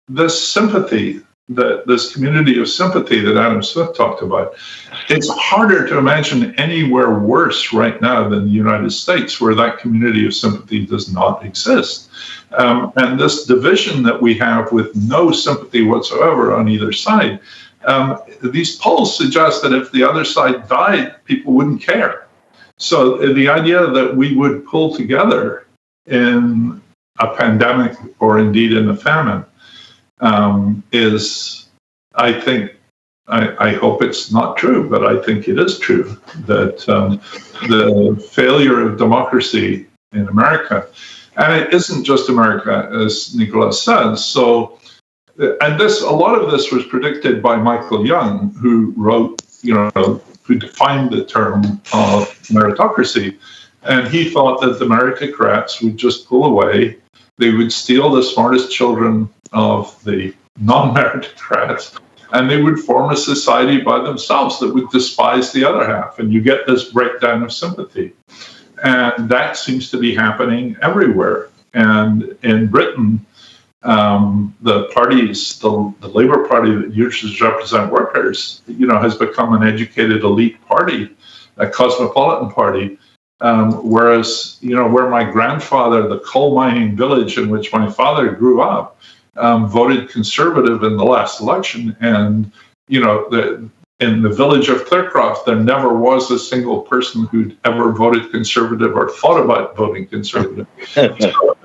this sympathy, this community of sympathy that Adam Smith talked about, it's harder to imagine anywhere worse right now than the United States, where that community of sympathy does not exist. And this division that we have with no sympathy whatsoever on either side, these polls suggest that if the other side died, people wouldn't care. So the idea that we would pull together in a pandemic or indeed in a famine is I think, I hope it's not true, but I think it is true that the failure of democracy in America, and it isn't just America, as Nicolas says. So, and a lot of this was predicted by Michael Young, who wrote, who defined the term of meritocracy. And he thought that the meritocrats would just pull away. They would steal the smartest children of the non-meritocrats, and they would form a society by themselves that would despise the other half. And you get this breakdown of sympathy. And that seems to be happening everywhere. And in Britain, the parties, the Labour Party that usually represent workers, has become an educated elite party, a cosmopolitan party. Whereas, where my grandfather, the coal mining village in which my father grew up, voted Conservative in the last election, and in the village of Thurcroft, there never was a single person who'd ever voted Conservative or thought about voting Conservative. So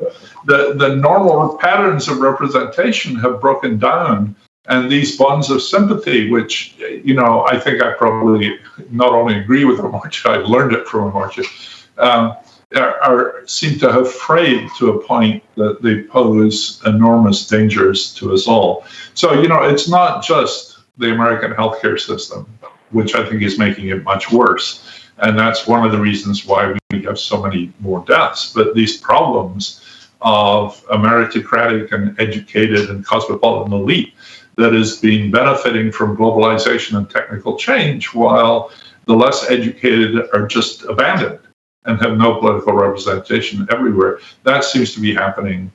the normal patterns of representation have broken down, and these bonds of sympathy, which I think I probably not only agree with Amartya, I learned it from Amartya, seem to have frayed to a point that they pose enormous dangers to us all. So, it's not just the American healthcare system, which I think is making it much worse. And that's one of the reasons why we have so many more deaths. But these problems of a meritocratic and educated and cosmopolitan elite that is benefiting from globalization and technical change, while the less educated are just abandoned and have no political representation everywhere. That seems to be happening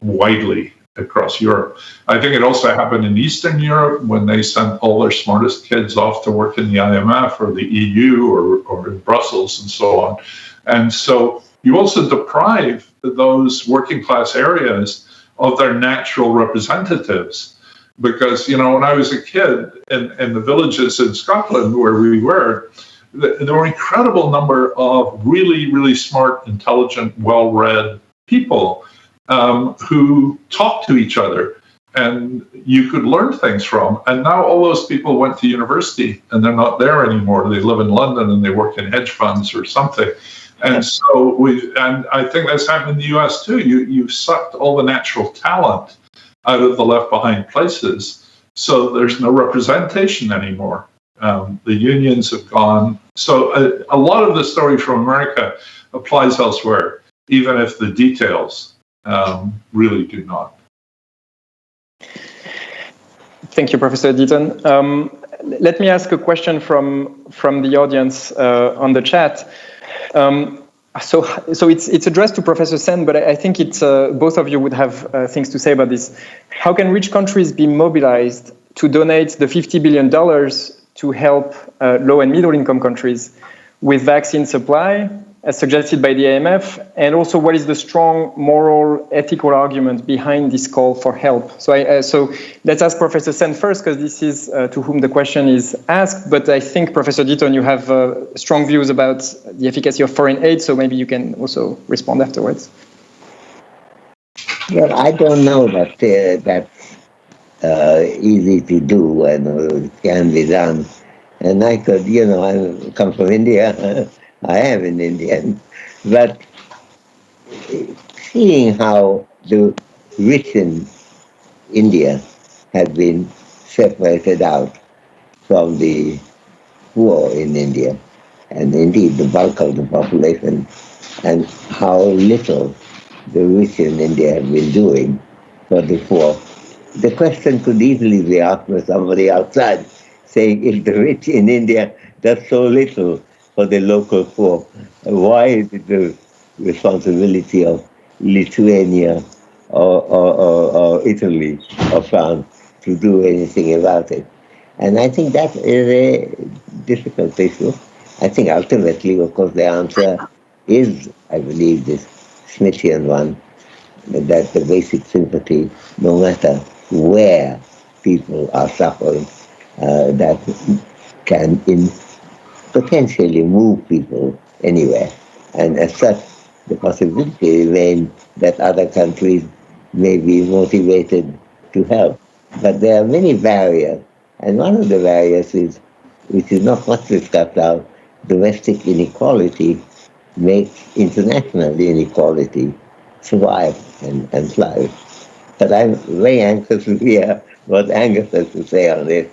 widely across Europe. I think it also happened in Eastern Europe when they sent all their smartest kids off to work in the IMF or the EU or in Brussels and so on. And so you also deprive those working class areas of their natural representatives. Because, when I was a kid in the villages in Scotland where we were, there were an incredible number of really, really smart, intelligent, well-read people who talked to each other and you could learn things from. And now all those people went to university and they're not there anymore. They live in London and they work in hedge funds or something. And so I think that's happened in the US too. You've sucked all the natural talent out of the left behind places. So there's no representation anymore. The unions have gone. So a lot of the story from America applies elsewhere, even if the details really do not. Thank you, Professor Deaton. Let me ask a question from the audience on the chat. So it's addressed to Professor Sen, but I think it's both of you would have things to say about this. How can rich countries be mobilized to donate the $50 billion to help low and middle income countries with vaccine supply, as suggested by the IMF? And also, what is the strong moral, ethical argument behind this call for help? So let's ask Professor Sen first, because this is to whom the question is asked. But I think, Professor Deaton, you have strong views about the efficacy of foreign aid, so maybe you can also respond afterwards. Well, I don't know that that's easy to do and it can be done. And I could, I come from India. I am an Indian, but seeing how the rich in India have been separated out from the poor in India, and indeed the bulk of the population, and how little the rich in India have been doing for the poor, the question could easily be asked by somebody outside, saying, if the rich in India does so little for the local poor, why is it the responsibility of Lithuania or Italy or France to do anything about it? And I think that is a difficult issue. I think ultimately, of course, the answer is, I believe, this Smithian one, that the basic sympathy, no matter where people are suffering, that can potentially move people anywhere. And as such, the possibility remains that other countries may be motivated to help. But there are many barriers And one of the barriers is, which is not much discussed now, domestic inequality makes international inequality survive and thrive. But I'm very anxious to hear what Angus has to say on this.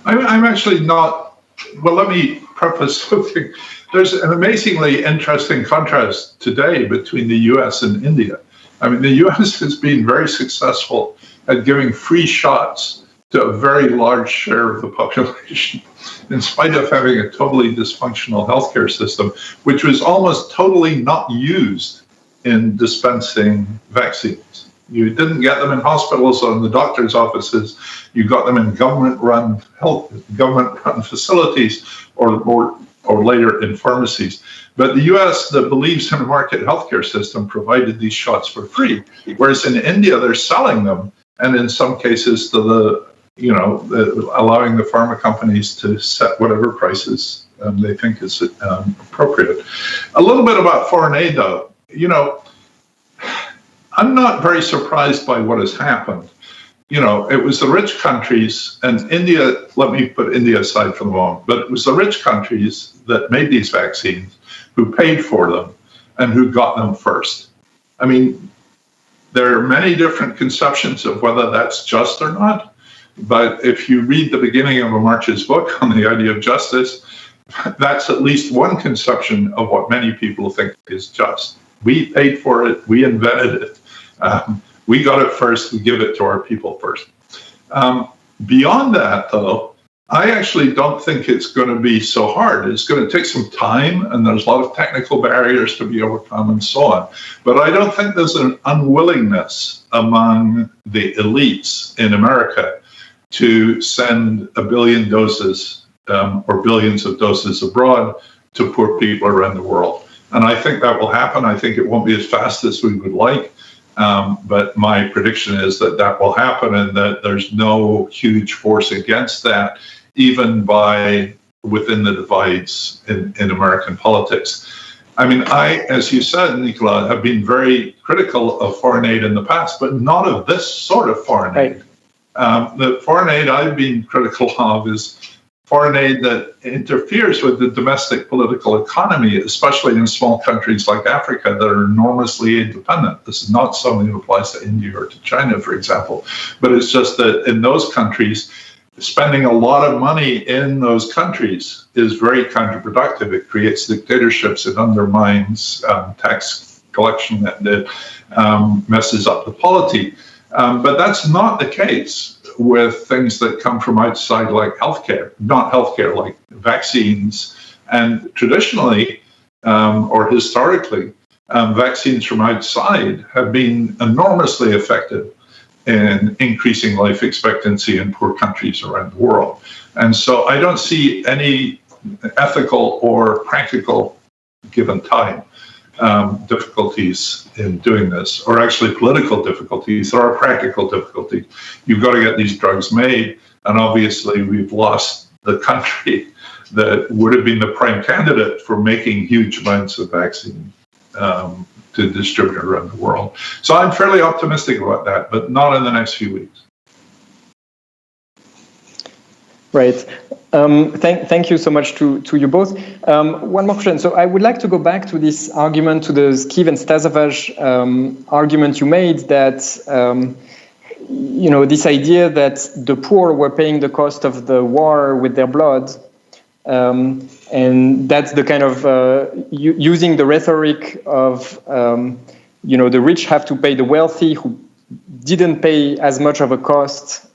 I'm actually not. Well, let me preface something. There's an amazingly interesting contrast today between the US and India. I mean, the US has been very successful at giving free shots to a very large share of the population, in spite of having a totally dysfunctional healthcare system, which was almost totally not used in dispensing vaccines. You didn't get them in hospitals or in the doctor's offices. You got them in government-run facilities, or later in pharmacies. But the US, that believes in a market healthcare system, provided these shots for free. Whereas in India, they're selling them, and in some cases, allowing the pharma companies to set whatever prices they think is appropriate. A little bit about foreign aid, though. I'm not very surprised by what has happened. It was the rich countries, and India, let me put India aside for the moment, but it was the rich countries that made these vaccines, who paid for them, and who got them first. I mean, there are many different conceptions of whether that's just or not, but if you read the beginning of Amartya's book on the idea of justice, that's at least one conception of what many people think is just. We paid for it, we invented it. We got it first, we give it to our people first. Beyond that, though, I actually don't think it's going to be so hard. It's going to take some time, and there's a lot of technical barriers to be overcome and so on. But I don't think there's an unwillingness among the elites in America to send 1 billion doses or billions of doses abroad to poor people around the world. And I think that will happen. I think it won't be as fast as we would like. But my prediction is that that will happen, and that there's no huge force against that, even within the divides in American politics. I mean, as you said, Nicolas, have been very critical of foreign aid in the past, but not of this sort of foreign aid. The foreign aid I've been critical of is foreign aid that interferes with the domestic political economy, especially in small countries like Africa that are enormously independent. This is not something that applies to India or to China, for example, but it's just that in those countries, spending a lot of money in those countries is very counterproductive. It creates dictatorships, it undermines tax collection, that messes up the polity. But that's not the case with things that come from outside, like healthcare, not healthcare, like vaccines. And traditionally, or historically, vaccines from outside have been enormously effective in increasing life expectancy in poor countries around the world. And so I don't see any ethical or practical, given time, difficulties in doing this, or actually political difficulties. There are practical difficulties. You've got to get these drugs made, and obviously we've lost the country that would have been the prime candidate for making huge amounts of vaccine to distribute around the world. So I'm fairly optimistic about that, but not in the next few weeks. Right. Thank you so much to you both. One more question. So I would like to go back to this argument, to the Skiv and Stasavage argument you made, that this idea that the poor were paying the cost of the war with their blood, and that's the kind of using the rhetoric of the rich have to pay the wealthy who didn't pay as much of a cost.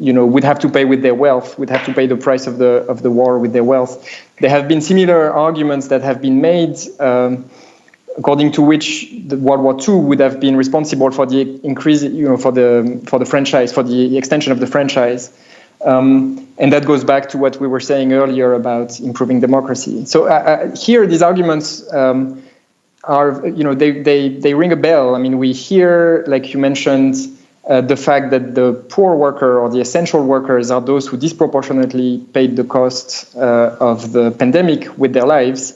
Would have to pay with their wealth, would have to pay the price of the war with their wealth. There have been similar arguments that have been made, according to which the World War II would have been responsible for the increase, for the franchise, for the extension of the franchise, and that goes back to what we were saying earlier about improving democracy. So here, these arguments are, they ring a bell. I mean, we hear, like you mentioned, the fact that the poor worker or the essential workers are those who disproportionately paid the cost of the pandemic with their lives,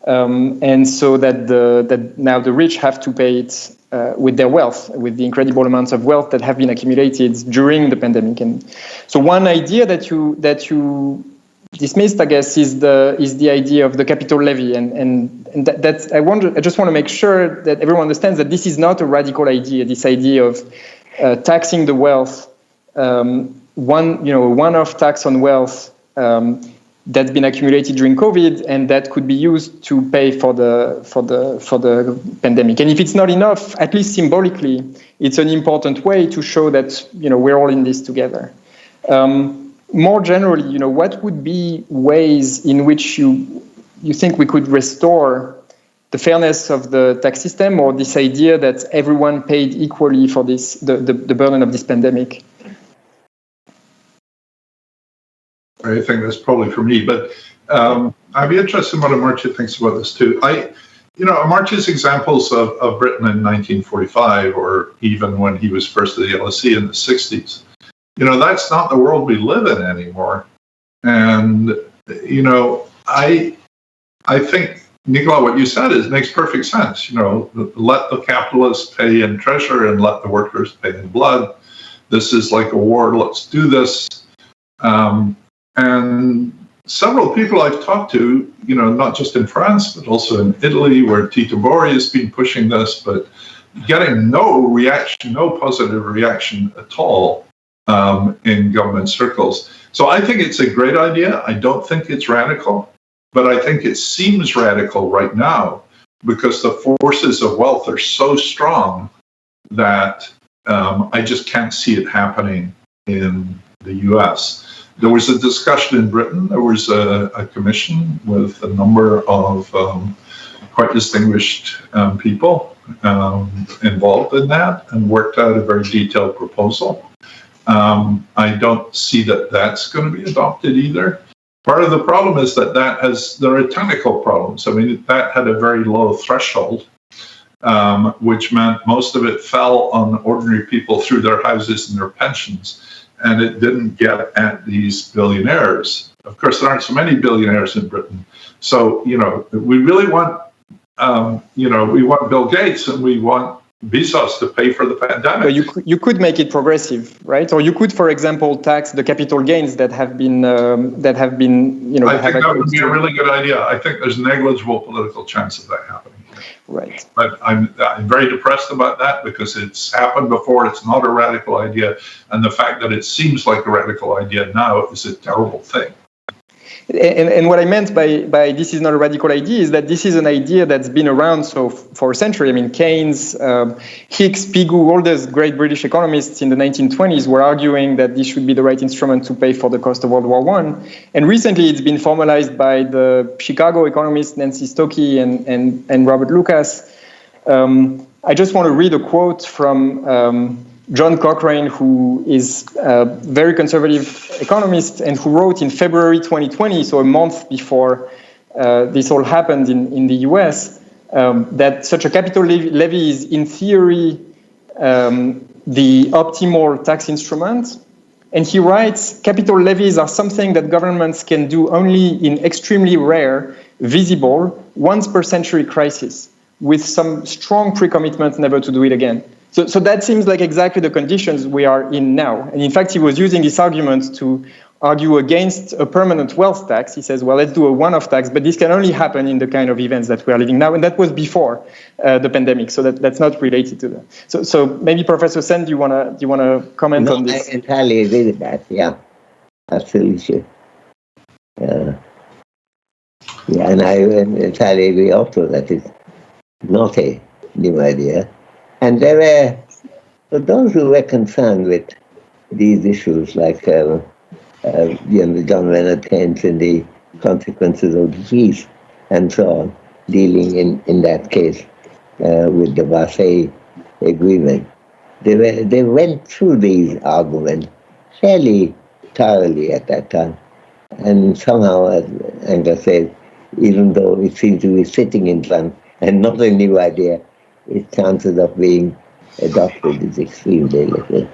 and so that now the rich have to pay it their wealth, with the incredible amounts of wealth that have been accumulated during the pandemic. And so one idea that you dismissed, I guess, is the idea of the capital levy, and that's I just want to make sure that everyone understands that this is not a radical idea. This idea of taxing the wealth, one-off tax on wealth that's been accumulated during COVID, and that could be used to pay for the pandemic. And if it's not enough, at least symbolically, it's an important way to show that we're all in this together. More generally, what would be ways in which you think we could restore the fairness of the tax system, or this idea that everyone paid equally for the burden of this pandemic? I think that's probably for me, but I'd be interested in what Amartya thinks about this too. Amartya's examples of Britain in 1945, or even when he was first at the LSE in the 60s, that's not the world we live in anymore. And, I think, Nicolas, what you said makes perfect sense. Let the capitalists pay in treasure and let the workers pay in blood. This is like a war. Let's do this. And several people I've talked to, not just in France, but also in Italy, where Tito Bori has been pushing this, but getting no reaction, no positive reaction at all in government circles. So I think it's a great idea. I don't think it's radical, but I think it seems radical right now because the forces of wealth are so strong that I just can't see it happening in the US. There was a discussion in Britain. There was a commission with a number of quite distinguished people involved in that and worked out a very detailed proposal. I don't see that that's going to be adopted either. Part of the problem is that there are technical problems. I mean, that had a very low threshold, which meant most of it fell on ordinary people through their houses and their pensions. And it didn't get at these billionaires. Of course, there aren't so many billionaires in Britain. So, we really want, we want Bill Gates and we want Bezos to pay for the pandemic. But you could make it progressive, right? Or you could, for example, tax the capital gains that have been, I think that would be a really good idea. I think there's negligible political chance of that happening. Right. But I'm very depressed about that because it's happened before. It's not a radical idea. And the fact that it seems like a radical idea now is a terrible thing. And what I meant by this is not a radical idea is that this is an idea that's been around for a century. I mean, Keynes, Hicks, Pigou, all those great British economists in the 1920s were arguing that this should be the right instrument to pay for the cost of World War I. And recently it's been formalized by the Chicago economists Nancy Stokey and Robert Lucas. I just want to read a quote from John Cochrane, who is a very conservative economist and who wrote in February 2020, so a month before this all happened in the US, that such a capital levy is in theory the optimal tax instrument. And he writes, capital levies are something that governments can do only in extremely rare, visible, once per century crisis, with some strong pre-commitment never to do it again. So that seems like exactly the conditions we are in now. And in fact, he was using this argument to argue against a permanent wealth tax. He says, well, let's do a one-off tax, but this can only happen in the kind of events that we are living now. And that was before the pandemic, so that's not related to that. So maybe Professor Sen, do you wanna comment on this? I entirely agree with that. Yeah, absolutely. Yeah, and I entirely agree also that it's not a new idea. And there were, for those who were concerned with these issues, like John Maynard Keynes and the consequences of disease and so on, dealing in that case with the Versailles Agreement, they went through these arguments fairly thoroughly at that time. And somehow, as Angus said, even though it seems to be sitting in front and not a new idea, its chances of being adopted is extremely little.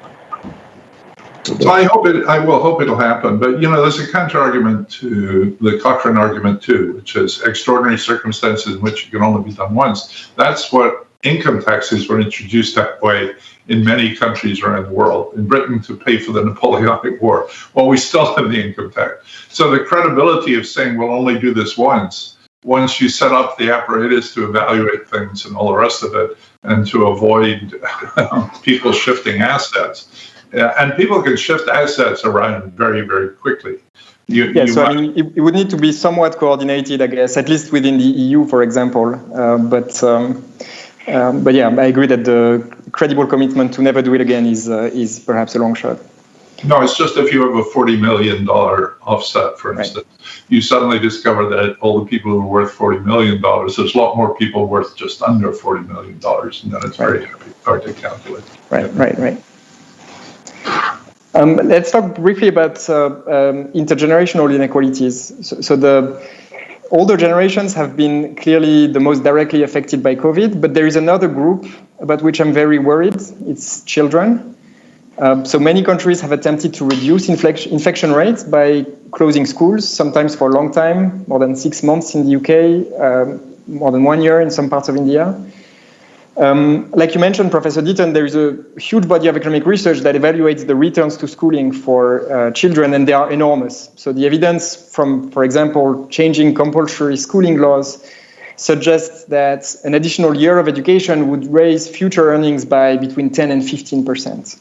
So I will hope it'll happen. But, there's a counter-argument to the Cochrane argument, too, which is extraordinary circumstances in which it can only be done once. That's what income taxes were introduced that way in many countries around the world. In Britain, to pay for the Napoleonic War. Well, we still have the income tax. So the credibility of saying we'll only do this once you set up the apparatus to evaluate things and all the rest of it, and to avoid people shifting assets. And people can shift assets around very, very quickly. I mean, it would need to be somewhat coordinated, I guess, at least within the EU, for example. But yeah, I agree that the credible commitment to never do it again is perhaps a long shot. No, it's just if you have a $40 million offset, for instance, you suddenly discover that all the people who are worth $40 million, there's a lot more people worth just under $40 million, and then it's very hard to calculate. Right. Let's talk briefly about intergenerational inequalities. So the older generations have been clearly the most directly affected by COVID, but there is another group about which I'm very worried. It's children. So many countries have attempted to reduce infection rates by closing schools, sometimes for a long time, more than 6 months in the UK, more than 1 year in some parts of India. Like you mentioned, Professor Deaton, there is a huge body of economic research that evaluates the returns to schooling for children, and they are enormous. So the evidence from, for example, changing compulsory schooling laws suggests that an additional year of education would raise future earnings by between 10 and 15%.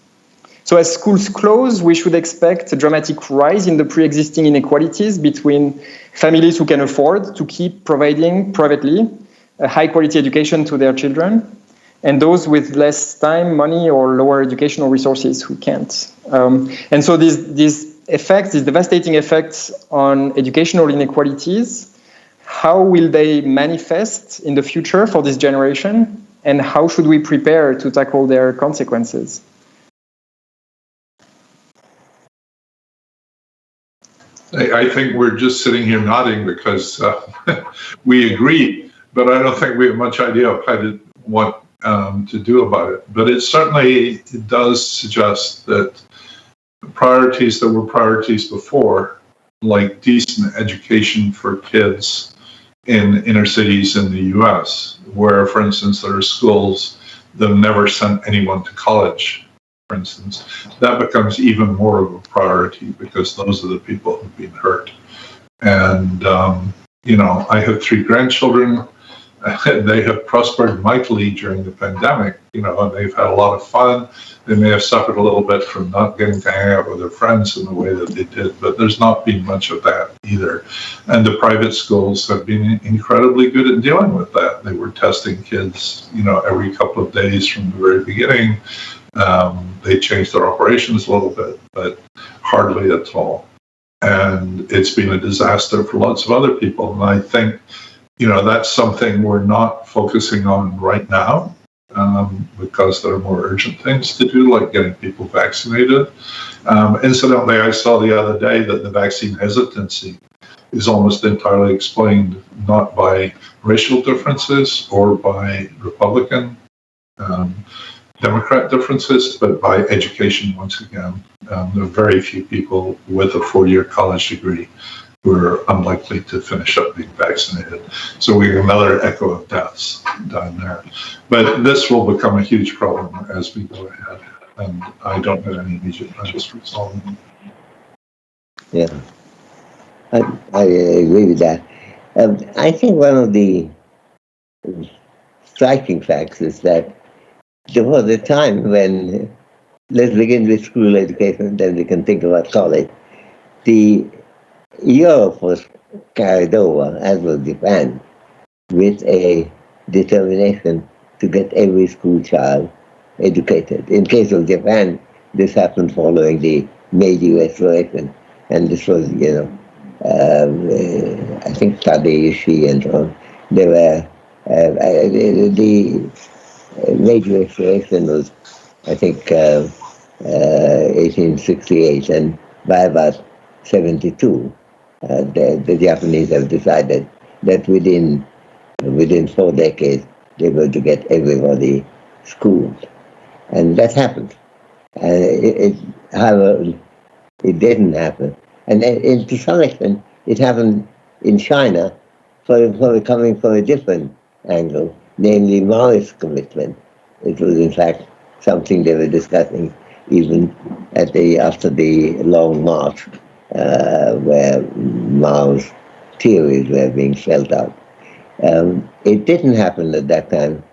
So as schools close, we should expect a dramatic rise in the pre-existing inequalities between families who can afford to keep providing privately a high-quality education to their children, and those with less time, money, or lower educational resources who can't. And so these effects, these devastating effects on educational inequalities, how will they manifest in the future for this generation, and how should we prepare to tackle their consequences? I think we're just sitting here nodding because we agree, but I don't think we have much idea of what to do about it. But it does suggest that priorities that were priorities before, like decent education for kids in inner cities in the US, where, for instance, there are schools that have never sent anyone to college, for instance, that becomes even more of a priority because those are the people who've been hurt. And, I have 3 grandchildren. They have prospered mightily during the pandemic, and they've had a lot of fun. They may have suffered a little bit from not getting to hang out with their friends in the way that they did, but there's not been much of that either. And the private schools have been incredibly good at dealing with that. They were testing kids, every couple of days from the very beginning. They changed their operations a little bit, but hardly at all. And it's been a disaster for lots of other people. And I think, that's something we're not focusing on right now because there are more urgent things to do, like getting people vaccinated. Incidentally, I saw the other day that the vaccine hesitancy is almost entirely explained not by racial differences or by Republican Democrat differences, but by education once again. There are very few people with a 4-year college degree who are unlikely to finish up being vaccinated. So we have another echo of deaths down there. But this will become a huge problem as we go ahead, and I don't have any immediate plans for solving it. Yeah, I agree with that. I think one of the striking facts is that there was a time when, let's begin with school education, then we can think about college. Europe was carried over, as was Japan, with a determination to get every school child educated. In case of Japan, this happened following the Meiji Restoration, and this was, I think Tadeushi and so on. They were the Meiji Restoration was, I think, 1868, and by about 72. The Japanese have decided that within 4 decades they're going to get everybody schooled, and that happened. However, it didn't happen, and to some extent it happened in China, for coming from a different angle. namely Maoist commitment. It was in fact something they were discussing even after the Long March, where Mao's theories were being spelled out. It didn't happen at that time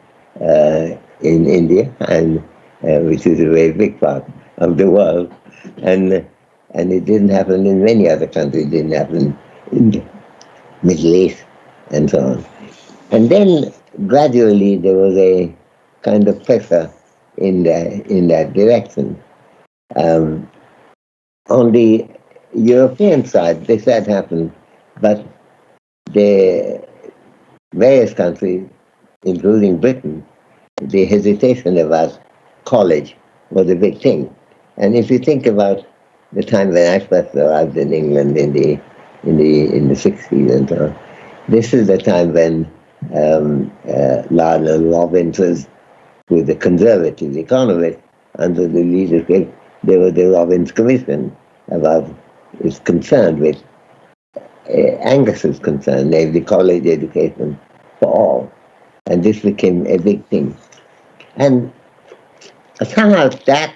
in India, and which is a very big part of the world, and it didn't happen in many other countries. It didn't happen in the Middle East and so on. And then gradually there was a kind of pressure in that direction. Um, on the European side, this had happened, but the various countries, including Britain, the hesitation about college was a big thing. And if you think about the time when I first arrived in England in the 60s and so on, this is the time when Lionel Robbins was with the conservative economists under the leadership. There was the Robbins Commission is concerned with Angus's concern, namely college education for all. And this became a big thing. And somehow that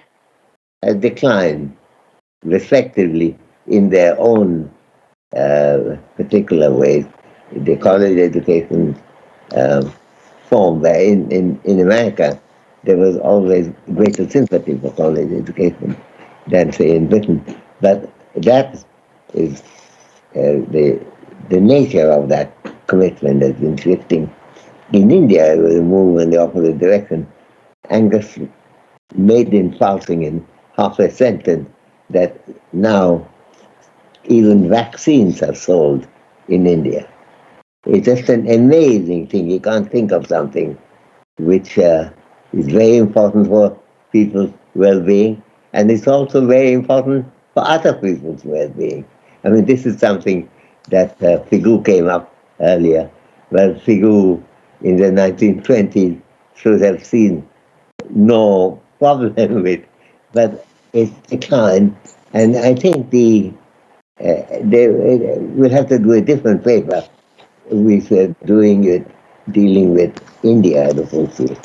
has declined respectively in their own particular ways. The college education form where in America there was always greater sympathy for college education than say in Britain. But that is the nature of that commitment has been shifting. In India, it was a move in the opposite direction. Angus made in passing in half a sentence that now even vaccines are sold in India. It's just an amazing thing. You can't think of something which is very important for people's well-being, and it's also very important for other people's well-being. I mean, this is something that Figou came up earlier. Well, Figou in the 1920s should have seen no problem with, but it's declined, and I think they will have to do a different paper with dealing with India as opposed to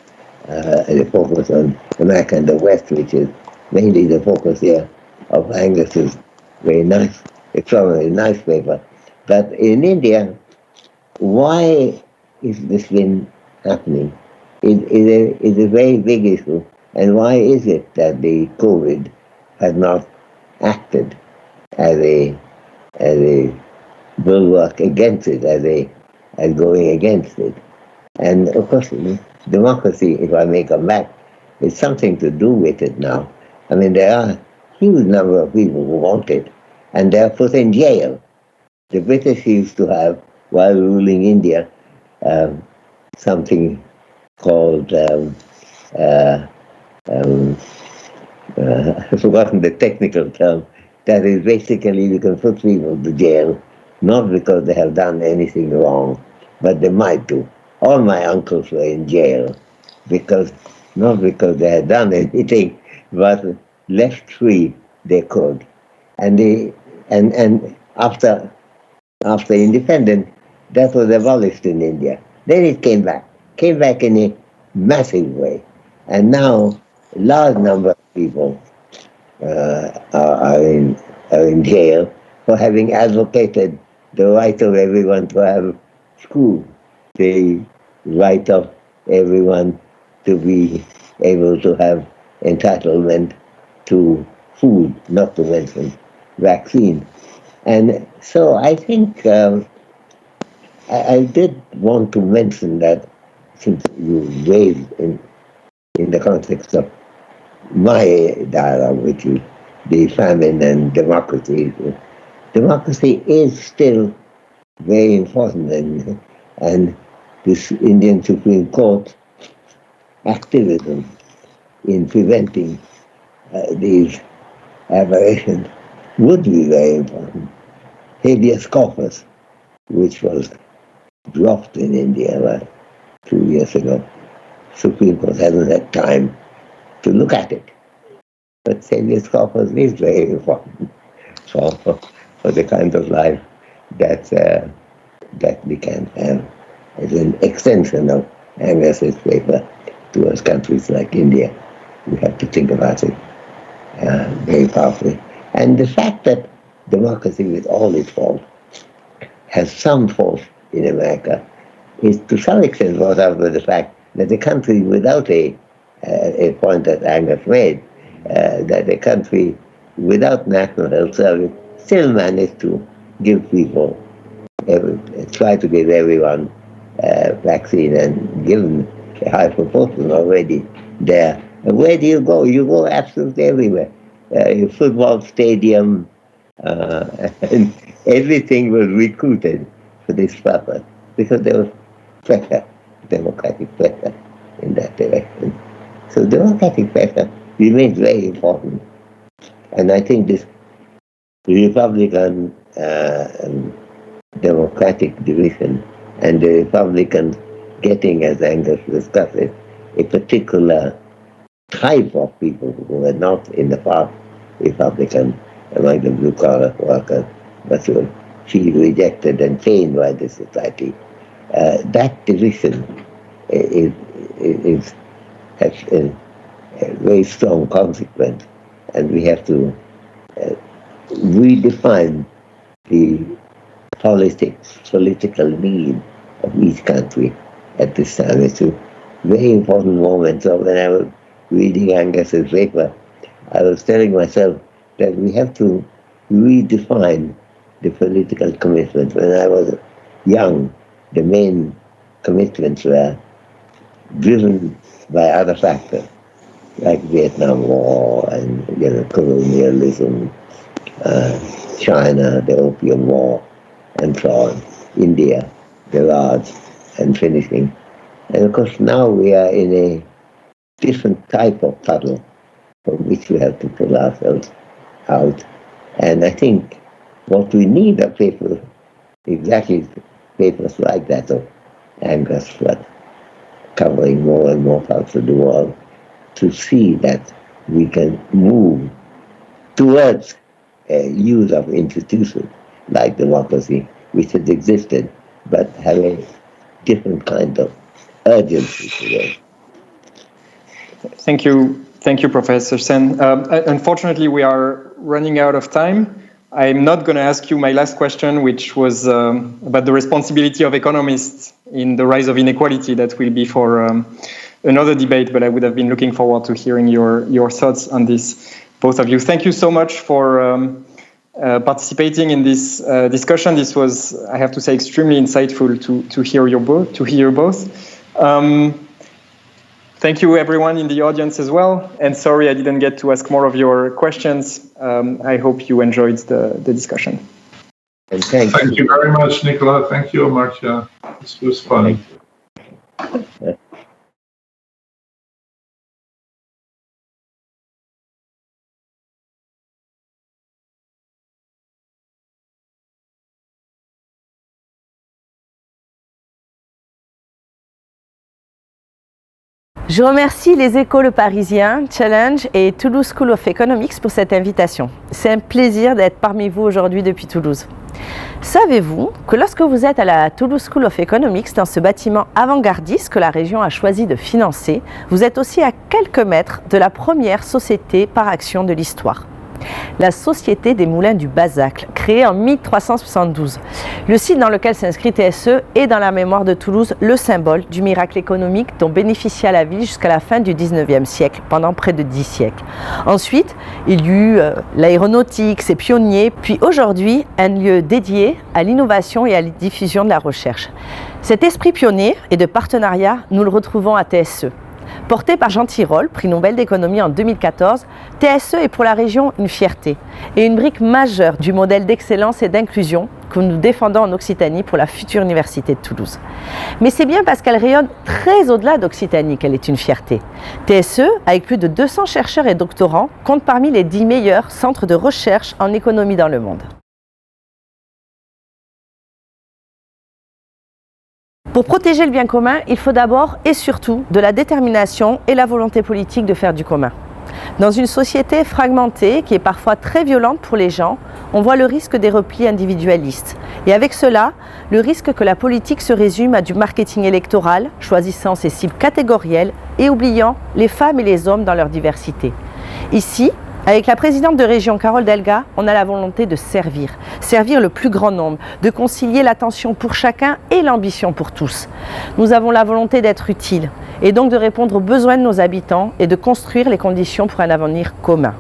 the focus on America and the West, which is mainly the focus here of Angus's very nice, extraordinarily nice paper. But in India, why is this been happening? Is a very big issue. And why is it that the COVID has not acted as a bulwark against it, as going against it? And of course, democracy, if I may come back, is something to do with it now. I mean, there are a huge number of people who want it, and they're put in jail. The British used to have, while ruling India, something called, I've forgotten the technical term, that is basically you can put people to jail, not because they have done anything wrong, but they might do. All my uncles were in jail, not because they had done anything, but left free they could. And after independence, that was abolished in India. Then it came back in a massive way. And now a large number of people are in jail for having advocated the right of everyone to have school, the right of everyone to be able to have entitlement to food, not to mention vaccine. And so I think I did want to mention that, since you raised in the context of my dialogue with you, the famine and democracy. Democracy is still very important, and this Indian Supreme Court activism in preventing these aberrations would be very important. Habeas corpus, which was dropped in India about 2 years ago. Supreme Court hasn't had time to look at it. But habeas corpus is very important for the kind of life that we can have as an extension of Angus's paper towards countries like India. We have to think about it very powerfully. And the fact that democracy, with all its faults, has some fault in America is to some extent brought out by the fact that a country without a point that Angus made, that a country without national health service still managed to give people, try to give everyone vaccine and given a high proportion already there. And where do you go? You go absolutely everywhere. Your football stadium, and everything was recruited for this purpose because there was pressure, democratic pressure in that direction. So democratic pressure remains very important. And I think this Republican democratic division and the Republicans getting, as Angus discussed it, a particular type of people who were not in the past Republican, like the blue-collar workers, but who feel rejected and chained by the society. That division has a very strong consequence, and we have to redefine the political need of each country at this time. It's a very important moment. So when I was reading Angus's paper, I was telling myself that we have to redefine the political commitment. When I was young, the main commitments were driven by other factors, like Vietnam War and colonialism, China, the Opium War, and so on, India, the Raj, and finishing. And of course, now we are in a different type of puzzle from which we have to pull ourselves out. And I think what we need are papers, exactly papers like that of Angus, but covering more and more parts of the world, to see that we can move towards use of institutions like democracy, which has existed, but have a different kind of urgency today. Thank you, Professor Sen. Unfortunately, we are running out of time. I'm not going to ask you my last question, which was about the responsibility of economists in the rise of inequality. That will be for another debate, but I would have been looking forward to hearing your thoughts on this, both of you. Thank you so much for participating in this discussion. This was, I have to say, extremely insightful to hear you both. Thank you, everyone in the audience as well. And sorry I didn't get to ask more of your questions. I hope you enjoyed the discussion. And thank you very much, Nicolas. Thank you, Amartya. This was fun. Je remercie les Écoles Parisiens, Challenge et Toulouse School of Economics pour cette invitation. C'est un plaisir d'être parmi vous aujourd'hui depuis Toulouse. Savez-vous que lorsque vous êtes à la Toulouse School of Economics, dans ce bâtiment avant-gardiste que la région a choisi de financer, vous êtes aussi à quelques mètres de la première société par action de l'histoire. La Société des Moulins du Bazacle, créée en 1372. Le site dans lequel s'inscrit TSE est dans la mémoire de Toulouse le symbole du miracle économique dont bénéficia la ville jusqu'à la fin du 19e siècle, pendant près de 10 siècles. Ensuite, il y eut l'aéronautique, ses pionniers, puis aujourd'hui, un lieu dédié à l'innovation et à la diffusion de la recherche. Cet esprit pionnier et de partenariat, nous le retrouvons à TSE. Porté par Jean Tirole, prix Nobel d'économie en 2014, TSE est pour la région une fierté et une brique majeure du modèle d'excellence et d'inclusion que nous défendons en Occitanie pour la future université de Toulouse. Mais c'est bien parce qu'elle rayonne très au-delà d'Occitanie qu'elle est une fierté. TSE, avec plus de 200 chercheurs et doctorants, compte parmi les 10 meilleurs centres de recherche en économie dans le monde. Pour protéger le bien commun, il faut d'abord et surtout de la détermination et la volonté politique de faire du commun. Dans une société fragmentée, qui est parfois très violente pour les gens, on voit le risque des replis individualistes. Et avec cela, le risque que la politique se résume à du marketing électoral, choisissant ses cibles catégorielles et oubliant les femmes et les hommes dans leur diversité. Ici, avec la présidente de région Carole Delga, on a la volonté de servir le plus grand nombre, de concilier l'attention pour chacun et l'ambition pour tous. Nous avons la volonté d'être utiles et donc de répondre aux besoins de nos habitants et de construire les conditions pour un avenir commun.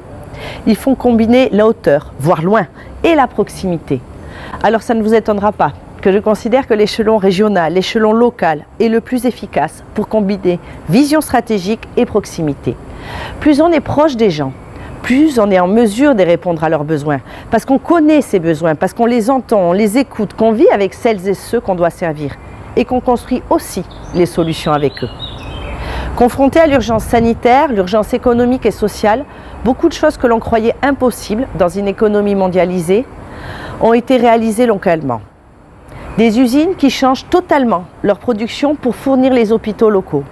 Ils font combiner la hauteur, voire loin, et la proximité. Alors ça ne vous étonnera pas que je considère que l'échelon régional, l'échelon local est le plus efficace pour combiner vision stratégique et proximité. Plus on est proche des gens, plus on est en mesure de répondre à leurs besoins, parce qu'on connaît ces besoins, parce qu'on les entend, on les écoute, qu'on vit avec celles et ceux qu'on doit servir, et qu'on construit aussi les solutions avec eux. Confrontés à l'urgence sanitaire, l'urgence économique et sociale, beaucoup de choses que l'on croyait impossibles dans une économie mondialisée ont été réalisées localement. Des usines qui changent totalement leur production pour fournir les hôpitaux locaux.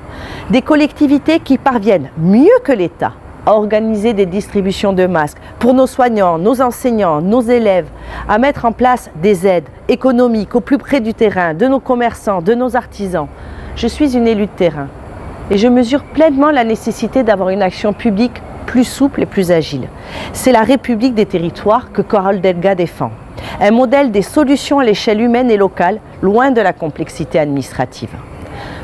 Des collectivités qui parviennent, mieux que l'État, à organiser des distributions de masques pour nos soignants, nos enseignants, nos élèves, à mettre en place des aides économiques au plus près du terrain, de nos commerçants, de nos artisans. Je suis une élue de terrain et je mesure pleinement la nécessité d'avoir une action publique plus souple et plus agile. C'est la République des territoires que Carole Delga défend. Un modèle des solutions à l'échelle humaine et locale, loin de la complexité administrative.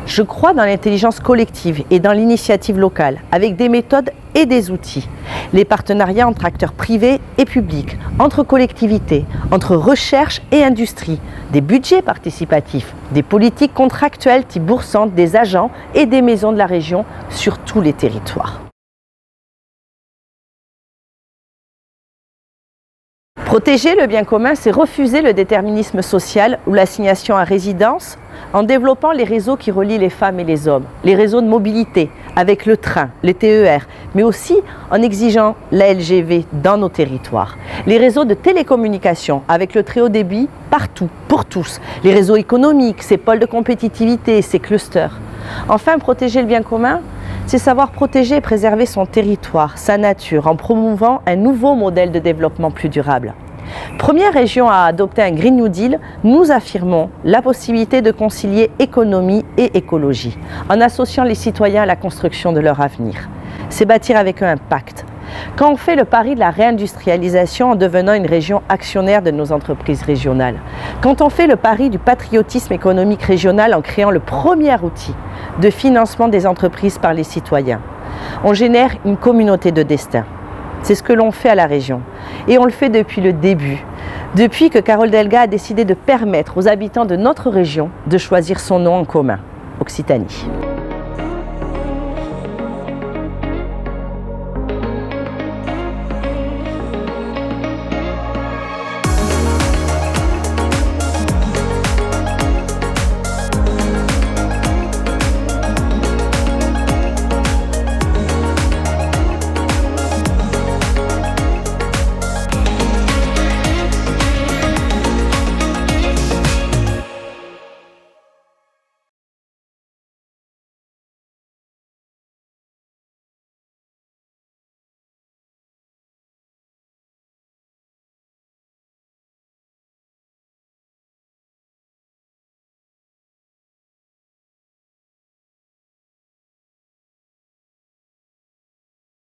Je crois dans l'intelligence collective et dans l'initiative locale, avec des méthodes et des outils. Les partenariats entre acteurs privés et publics, entre collectivités, entre recherche et industrie, des budgets participatifs, des politiques contractuelles type bourg-centre, des agents et des maisons de la région sur tous les territoires. Protéger le bien commun, c'est refuser le déterminisme social ou l'assignation à résidence en développant les réseaux qui relient les femmes et les hommes, les réseaux de mobilité avec le train, les TER, mais aussi en exigeant la LGV dans nos territoires. Les réseaux de télécommunications avec le très haut débit partout, pour tous. Les réseaux économiques, ces pôles de compétitivité, ces clusters. Enfin, protéger le bien commun, c'est savoir protéger et préserver son territoire, sa nature, en promouvant un nouveau modèle de développement plus durable. Première région à adopter un Green New Deal, nous affirmons la possibilité de concilier économie et écologie, en associant les citoyens à la construction de leur avenir. C'est bâtir avec eux un pacte. Quand on fait le pari de la réindustrialisation en devenant une région actionnaire de nos entreprises régionales, quand on fait le pari du patriotisme économique régional en créant le premier outil de financement des entreprises par les citoyens, on génère une communauté de destin. C'est ce que l'on fait à la région. Et on le fait depuis le début, depuis que Carole Delga a décidé de permettre aux habitants de notre région de choisir son nom en commun, Occitanie.